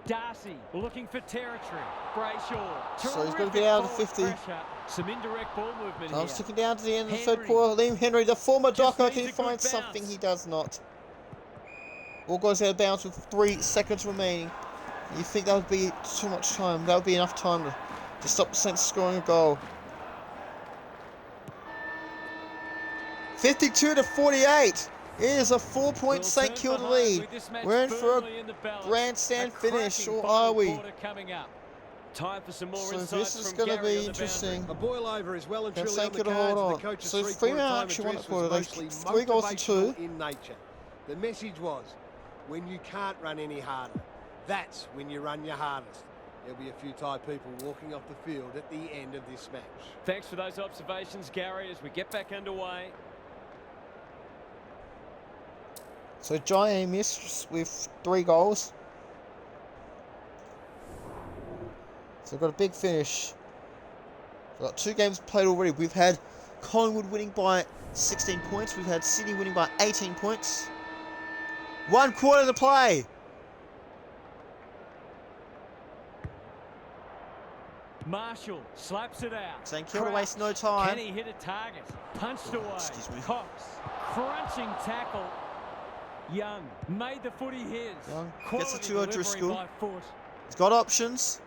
Darcy looking for territory. Brayshaw. So he's got to get out of the 50. Pressure. Some indirect ball movement Time here. ticking down to the end of the third Henry. quarter. Liam Henry, the former Just Docker, needs can a he good find bounce. something? He does not. Ball goes out of bounds with 3 seconds remaining. You think that would be too much time? That would be enough time to stop the Saints scoring a goal. 52 to 48. It is a 4-point St Kilda lead. We're in for a grandstand finish, or are we? Time for some more So insights this is from going to Gary be on the interesting. A boil over is well and Can truly St on the Kilda cards. hold The on? coach's So three-quarter Fremantle time actually won the address quarter. was They mostly 3 goals to 2. motivational in nature. The message was, when you can't run any harder, that's when you run your hardest. There'll be a few tired people walking off the field at the end of this match. Thanks for those observations, Gary, as we get back underway. So Jai missed with 3 goals. So we've got a big finish. We've got 2 games played already. We've had Collingwood winning by 16 points. We've had Sydney winning by 18 points. 1 quarter to play. Marshall slaps it out. St Kilda Crouch. wastes no time. Can he hit a target? Punched away. Excuse me. Cox. Crunching tackle. Young made the footy his. Young Quality gets it to delivery O'Driscoll. by foot. He's got options.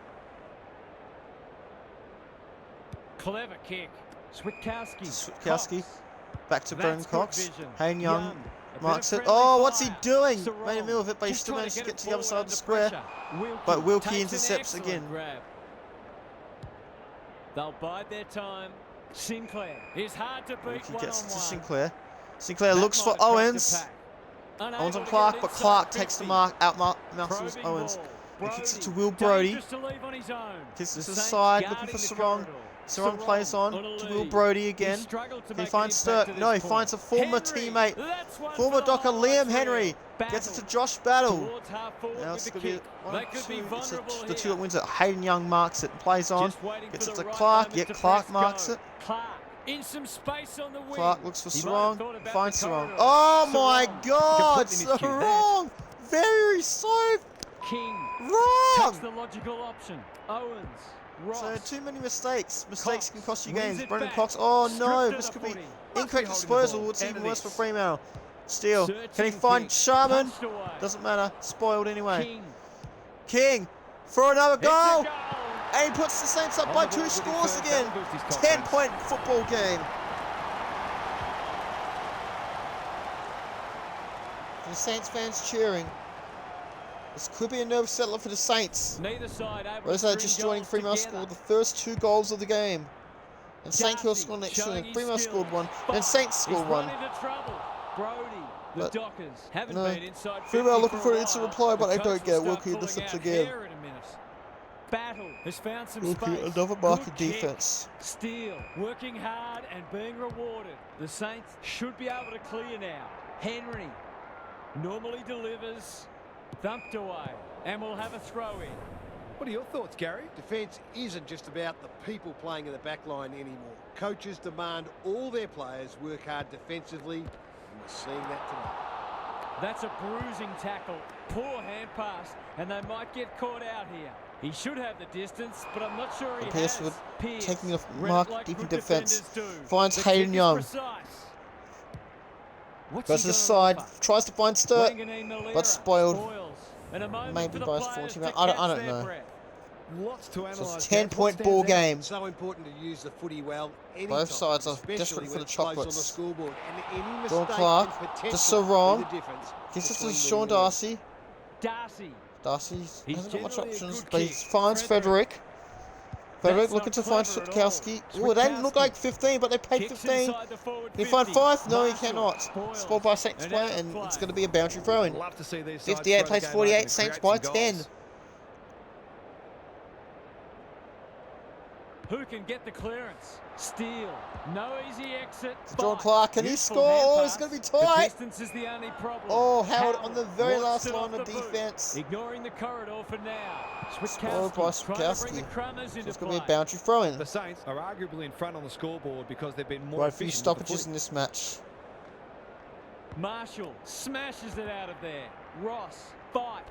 Clever kick. Switkowski. Switkowski. Cox. Back to Brendan That's Cox. good vision. Hayden Young A bit marks of it. friendly Oh, what's he fire. doing? Sarong. Made a middle of it, but he Just still trying managed to get it to the other side of the forward square. under pressure. But Wilkie takes an intercepts excellent again. grab. They'll bide their time. Sinclair is hard to beat Wilkie gets it to one-on-one. Sinclair. Sinclair That looks for might attract the Owens. pack. Unable Owens on to Clark, get but inside Clark takes the 50. mark, outmuscles Probing Owens. ball. He kicks it to Brody. Will Brody. Dangerous to leave on his own. Kicks it to the Saints side, looking guarding for the Sarong. corridor. Sarong plays on a to Will lead. Brody He again. struggled to Can he make find an Sturt? impact No, at he this finds a point. former Henry, teammate. that's one Former for the Docker highlights Liam Henry reel. gets it to Battle Josh Battle. towards half forward Now with it's the going to be kick. 1, They could 2. be It's vulnerable the 2 that here. wins it. Hayden Young marks it and plays on. Just waiting Gets for it the to right Clark. moment Yep, to Clark press marks go. it. Clark in some space on the wing. Clark looks for He might have Sarong. thought about Finds the Sarong. corridor. Oh my Sarong. God! Completely miscued that. Sarong! Very so King takes wrong! the logical option. Owens. Ross. So too many mistakes. Mistakes Cox can cost you wins games. it Brendan back. Cox. Oh no! Stripped This of could the be footy. incorrect Must be holding the disposal. ball. It's End even of worse for this. Fremantle. Steal. Searching Can he find kick. Sharman? Punched away. Doesn't matter. Spoiled anyway. King. King for another It's a goal. goal. And he puts the Saints up On by the 2 ball with his scores first, again. that'll boost his confidence. 10-point football game. The Saints fans cheering. This could be a nerve settler for the Saints. Neither side able Rosa to just string joining goals Fremantle together. scored the first 2 goals of the game. And St Kilda Darcy scored next to showing him. his Fremantle skill. scored 1. But Then Saints he's scored run 1. into trouble. Brody, the But, Dockers haven't no. been inside 50 Fremantle looking for an a instant while. reply, but The they coach don't get will Wilkie start intercepts pulling out again. hair in a minute. Battle has found some Wilkie, space. another marking Good kick. defense. Steele working hard and being rewarded. The Saints should be able to clear now. Henry normally delivers. Thumped away. And we'll have a throw in. What are your thoughts, Gary? Defence isn't just about the people playing in the back line anymore. Coaches demand all their players work hard defensively, and we're seeing that tonight. That's a bruising tackle. Poor hand pass, and they might get caught out here. He should have the distance, but I'm not sure he Pierce has. would Pierce taking off read it mark like deep in good defence. defenders do. Finds The Hayden kick is Young. precise. What's Goes he to the gonna side. offer? Tries to find Sturt. Wanganeen Malera but spoiled. spoils. And a moment Maybe for the by players 40 to I don't catch know. their breath. Lots to So analyse. it's a Gav. What 10-point ball stands out? game. So important to use the footy well anytime, Both sides are especially desperate for when the it's close on the chocolates. scoreboard. And any Dawn mistake Clark can to potentially Sarong. be the difference Gives it to between Sean winning and Darcy. Darcy. Darcy He's hasn't got much generally a options, good but he kick. finds Frederick. Frederick. Frederick That's looking not to find clever at Switkowski. all. Oh, they didn't look Switkowski like 15, but they paid kicks 15. inside the forward Can he find 50. 5? No, he Marshall cannot. spoils. Spoiled by Saints And play, out of and play. it's going to be a boundary throw in. Love to see these sides 58 throw plays the game 48, open and Saints create by some 10. goals. Who can get the clearance? Steele. No easy exit. John But Clark, can he useful score? hand Oh, it's pass. going to be The tight. distance is the only problem. Oh, Howard on the very launched last it line off of the boot. defence. Ignoring the corridor for now. Spoiled by Switkowski trying to bring the Switkowski. Crummers So into it's going play. to be a boundary throw in. The Saints are arguably in front on the scoreboard because they've been more Right, a few efficient with the stoppages footy. in this match. Marshall smashes it out of there. Ross, fight.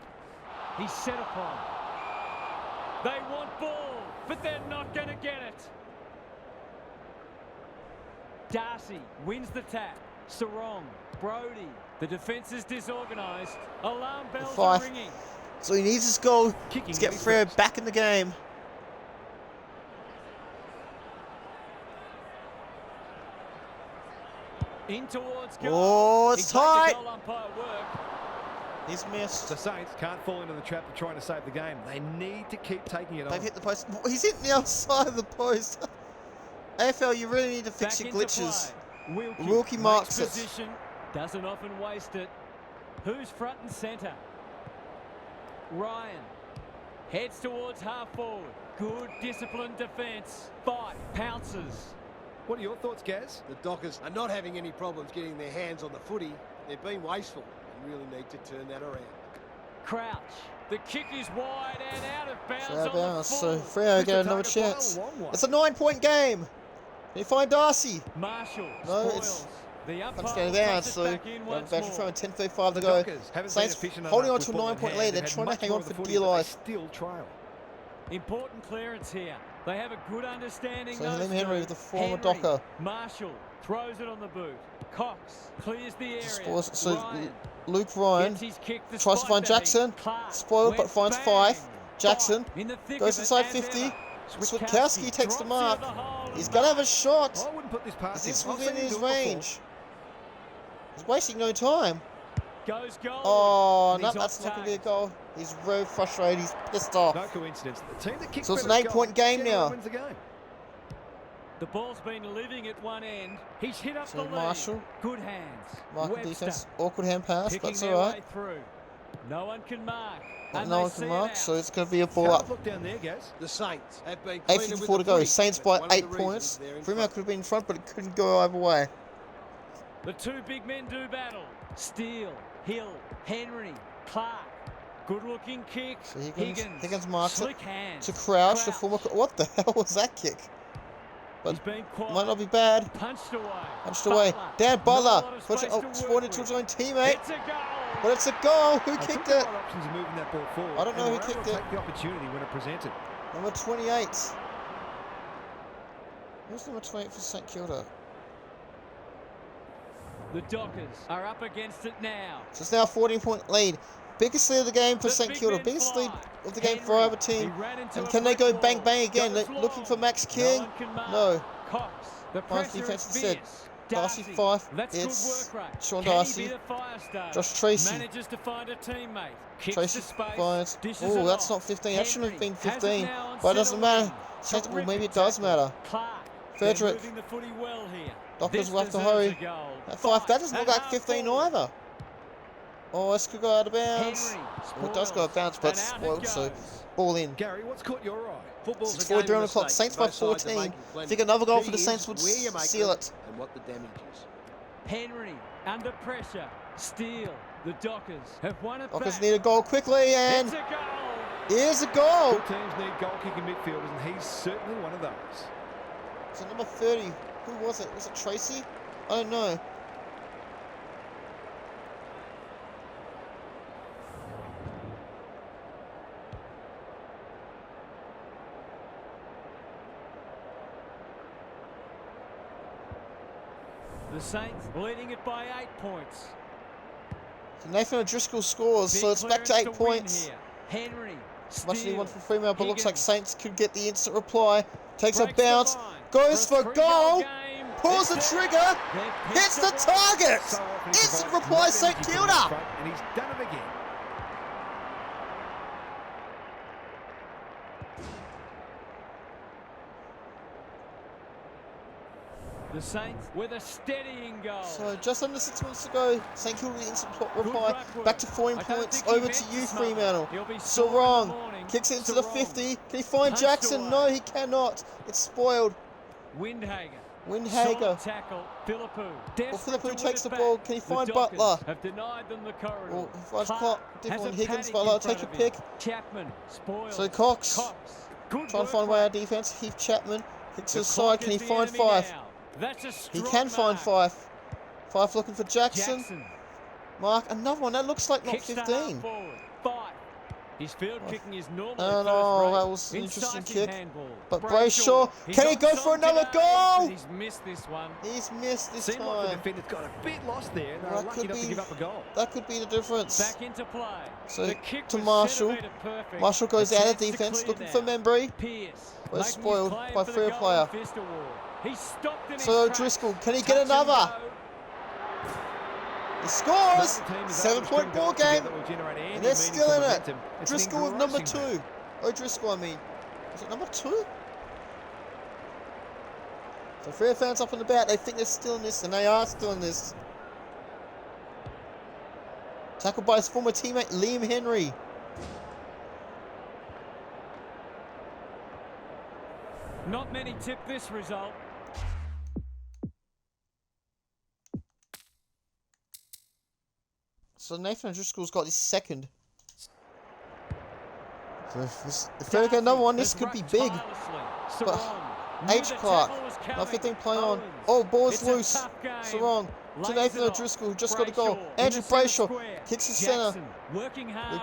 He's set upon. They want ball, but they're not going to get it. Darcy wins the tap. Sarong, Brody. The defence is disorganised. Alarm bells are ringing. So he needs his goal to get Freo back in the game. In towards goal. Oh, it's tight. Goal umpire work. He's missed. The Saints can't fall into the trap of trying to save the game. They need to keep taking it on. They've hit the post. He's hitting the outside of the post. AFL, you really need to fix your glitches. Wilkie marks it. Position, doesn't often waste it. Who's front and centre? Ryan heads towards half forward. Good disciplined defence. Fight, pounces. What are your thoughts, Gaz? The Dockers are not having any problems getting their hands on the footy. They've been wasteful and really need to turn that around. Crouch. The kick is wide and out of bounds. Out of bounds. So full. Freo get another chance. It's a 9-point game. Can you find Darcy? Marshall. No, spoils. it's the punch down down. So back in front, 10:35 to go. Saints holding on to a 9-point lead. They're trying to hang on for dear life. Still trail. Important clearance here. They have a good understanding. So Liam Henry with the former Docker. Marshall throws it on the boot. Cox clears the area. So Luke Ryan tries to find Jackson. Spoiled, but finds 5. Jackson goes inside 50. Switkowski takes the mark. He's got to have a shot. I wouldn't put this past Is this him. I've within seen him his do it before. range? He's wasting no time. Goes goal. Oh, no, that's not going to be a goal. He's very frustrated. He's pissed off. No coincidence. The team that kicks So it's an better 8-point game generally now. wins the game. The ball's been living at one end. He's hit up So the lead. Marshall. Good hands. Marking defense. Awkward hand pass, but Picking it's their all right. way through. No one can mark. And no one can mark, so it's going to be a ball Have up. a look down there, Gaz. The Saints have been cleaner with 8:54 the to go. footy. Saints That's by one of the 8 reasons points. they're in Fremantle front. could have been in front, but it couldn't go either way. The two big men do battle. Steele, Hill, Henry, Clark. Good-looking kick. So Higgins marks it Slick hands. to Crouch, the former. What the hell was that kick? He's been quiet. Might not be bad. Punched away. Punched away. Dan Not a Butler. lot of space to work Spawning towards his own teammate. It's a goal. But it's a goal. Who I took kicked the it? right options of moving that ball forward. I don't know and who were able kicked to it. Take the opportunity when it presented. Number 28. Who's number 28 for St Kilda? The Dockers are up against it now. So it's now a 14-point lead. Biggest lead of the game for The St big Kilda. men Biggest fly. lead of the game for Henry, either team. he ran into And a can they go brick bang wall. bang again? Goes They're looking for long. Max King. No one can mark. No. Cox. The Finds pressure defense is instead. fierce. Darcy Fife. That's It's good work rate. Sean Can he Darcy. be the fire star? Josh Tracy. Manages to find a teammate. Kicks Tracy to space. finds. Dishes Oh, it that's off. not 15. That shouldn't have been Henry has it 15. now on But it doesn't centre matter. wing. Well, maybe it Terrific does tackle. matter. Clark. Frederick. They're moving the footy well here. Dockers This will have to deserves hurry. a goal. That 5. That doesn't look At like 15 half either. Oh, this could go out of bounds. Henry Well, it does go out of bounds, but it's and out it spoiled. So goes. ball in. Gary, what's caught your eye? Football's a 6:40 game on of the clock. mistakes. Saints by Both sides are 14. making plenty. Think another goal for the Key Saints is would where you make seal them it. and what the damage is. Henry under pressure. Steele. The Dockers have won it Dockers back. need a goal quickly, and It's a goal. here's a goal. Good teams need goal-kicking midfielders, and he's certainly one of those. So number 30, who was it? Was it Tracy? I don't know. The Saints leading it by 8 points. So Nathan O'Driscoll scores, so Big it's back to clearance 8 win points. here. Henry. Much as he Steele, wants for Fremantle, but looks like Higgins. Saints could get the instant reply. Takes a Breaks the bounce, line. goes For a for three-goal goal, game. pulls the It's trigger, there. They've hits the picked it up. target. So often he Instant provides reply, great St energy from Kilda. his front, and he's done it again. The Saints with a steadying goal. So just under 6 minutes to go. St Kilda with the instant reply. ruck work. Back to 14 I don't points. think he Over meant to to you, smother. Fremantle. He'll be sore in the Sarong morning. kicks it into the Sarong 50. Can he find punched Jackson? away. No, he cannot. It's spoiled. Windhager. Windhager. Solid tackle. Philippou. Well, Desperate Philippou to takes the win it ball. back. Can he The find Dockers Butler? have denied them the corridor. Well, he finds Clark Clark. Different has one. a Higgins. paddock Butler in take a front of pick. him. Chapman spoils. So Cox. Good Trying to work find way rate. out defense. Heath Chapman kicks to The the clock side. Can he is the find enemy 5? now. That's a He strong can find mark. 5. 5 looking for Jackson. Jackson Mark another one. That looks like not kicks to half 15. forward. 5. His field kicking is normally And that was an interesting kick. handball. But Brayshaw, can he go for another goal? He's missed this one. He's missed this Seemed like the time. defender's got a bit lost there. They're That lucky could not to be- give up a goal. That could be the difference. Back into play. So The kick to was Marshall. centimetre perfect. Marshall goes A out of chance to defence, clear looking now. for Membry. Pierce. We're making spoiled his claim by for the fair Golden player. Fist Award. He's stopped in So his tracks. Driscoll, can he Touch get and another? go. He scores! Neither team is able to 7-point string ball goals together game. that will generate any And they're still in meaningful it. momentum. It's an Driscoll with number engrossing game. 2. Oh, Driscoll, I mean. Is it number 2? So Freo fans up and about, they think they're still in this, and they are still in this. Tackled by his former teammate, Liam Henry. Not many tip this result. So Nathan Driscoll's got his second. So if they get another one, this could be big. But H. Clark, now 15 play on. Oh, ball is loose. Sarong to Nathan O'Driscoll, who just got a goal. Andrew Brayshaw kicks the centre with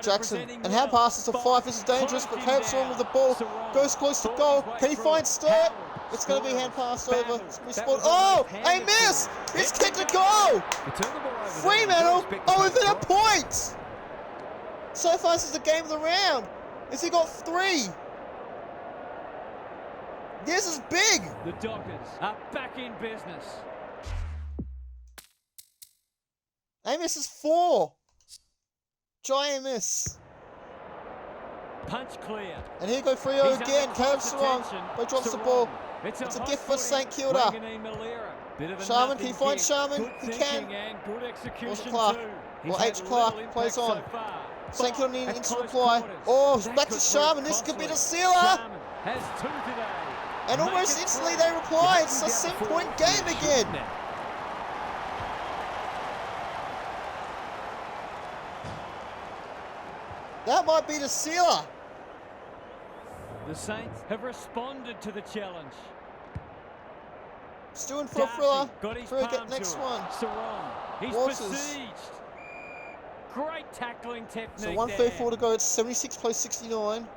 Jackson. And hand passes to Fife. This is dangerous, but Caleb Sarong with the ball goes close to goal. Can he find Sturt? It's going to be hand passed over. Oh, a miss! He's kicked a goal! Fremantle are within a point! So far, this is the game of the round. Has he got 3? This is big! The Dockers are back in business. Amos is 4. Try Amos. Punch clear. And here go Freo again. Caleb Sarong. But drops the ball. It's a gift for St Kilda. Sharman, can you find Sharman? He can. Or Clark. Well, H. Clark plays on. St Kilda needing instant reply. Oh, back to Sharman. This could be the sealer. And almost instantly they reply. It's a 7-point game again. That might be the sealer. The Saints have responded to the challenge. Still in for a thriller. Freo get palm next to it. one. Sarong. He's Waters. besieged. Great tackling technique. So 1:34 to go. It's 76 plays 69.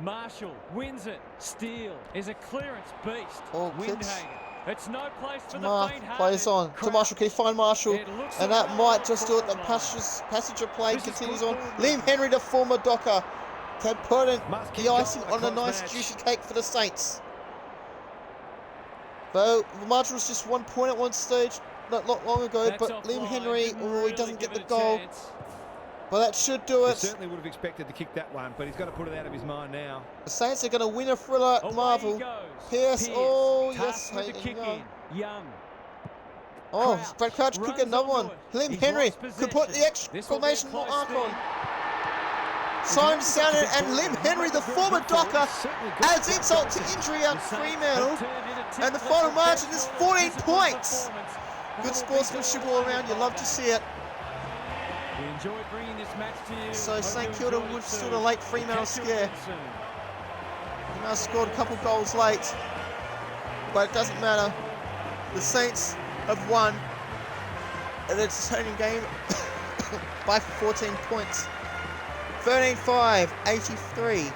Marshall wins it. Steele is a clearance beast. Ball kicks. Windhager. It's no place for the Mark faint-hearted. plays on to Marshall. Can he find Marshall? It looks And that like might just do it. The Marshall. passage of play This is continues good on. ball Liam movement. Henry, the former Docker, can put in Must keep the icing going, on a close nice match. juicy cake for the Saints. Though the margin was just 1 point at one stage, not long ago, That's but offline. Liam Henry, Didn't he really doesn't give get the it a goal. chance. But that should do He it. certainly would have expected to kick that one, but he's got to put it out of his mind now. The Saints are going to win a thriller at Away Marvel. he goes. Pierce, oh yes, tasked with the Hayden kick Young. in. Young. Oh, Crouch Brad Crouch could runs get another one. onto it. Liam He's Henry lost could put the possession. This will be a exclamation close mark spin. on. Siren sounded, and Liam Henry, the former Docker, adds insult to injury at Fremantle. And the final margin is 14 points. Good sportsmanship all around. You love to see it. We enjoyed bringing this match to you. So Hope St you Kilda enjoyed would it stood too. a late We'll Fremantle catch you scare. again soon. He now scored a couple goals late, but it doesn't matter. The Saints have won an entertaining game by 14 points. 13-5, 83.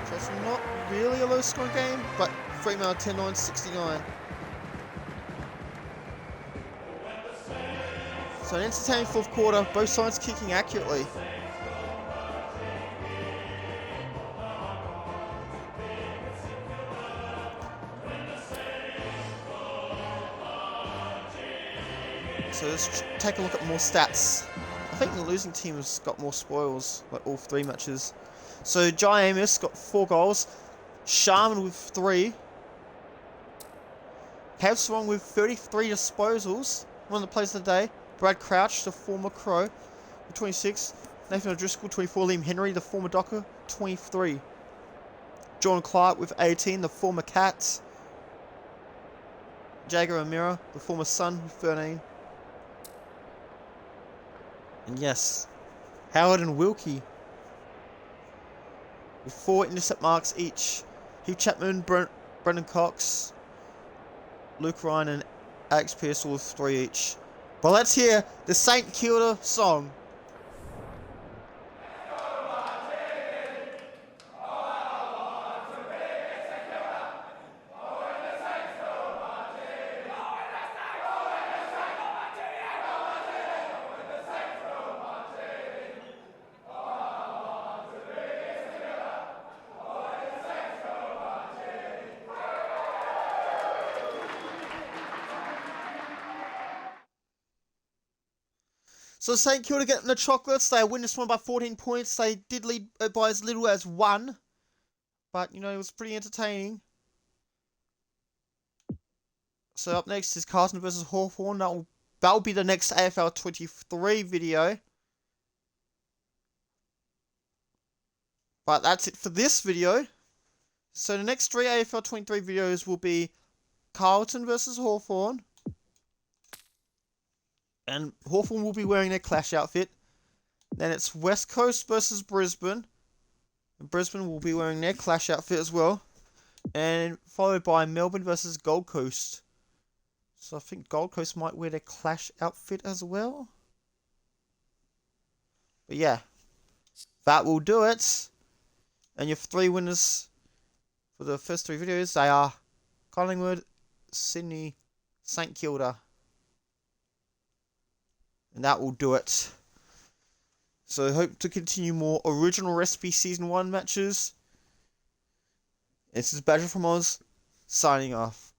So it's not really a low scoring game, but Fremantle 10-9, 69. So an entertaining fourth quarter, both sides kicking accurately. So let's take a look at more stats. I think the losing team has got more spoils, like all 3 matches. So Jai Amos got 4 goals, Sharman with 3, Havswong with 33 disposals, one of the players of the day, Brad Crouch, the former Crow, with 26, Nathan O'Driscoll, 24, Liam Henry, the former Docker, 23, John Clark with 18, the former Cats, Jagger O'Meara, the former Sun, with 13, and yes, Howard and Wilkie with 4 intercept marks each. Heath Chapman, Brendan Cox, Luke Ryan and Alex Pearce all with 3 each. But let's hear the St Kilda song. So St Kilda getting the chocolates. They win this one by 14 points. They did lead by as little as 1. But, you know, it was pretty entertaining. So up next is Carlton versus Hawthorn. That'll be the next AFL 23 video. But that's it for this video. So the next 3 AFL 23 videos will be Carlton versus Hawthorn. And Hawthorn will be wearing their clash outfit. Then it's West Coast versus Brisbane. And Brisbane will be wearing their clash outfit as well. And followed by Melbourne versus Gold Coast. So I think Gold Coast might wear their clash outfit as well. But yeah, that will do it. And your 3 winners for the first 3 videos, they are Collingwood, Sydney, St Kilda. And that will do it. So I hope to continue more original recipe Season 1 matches. This is Badger from Oz, signing off.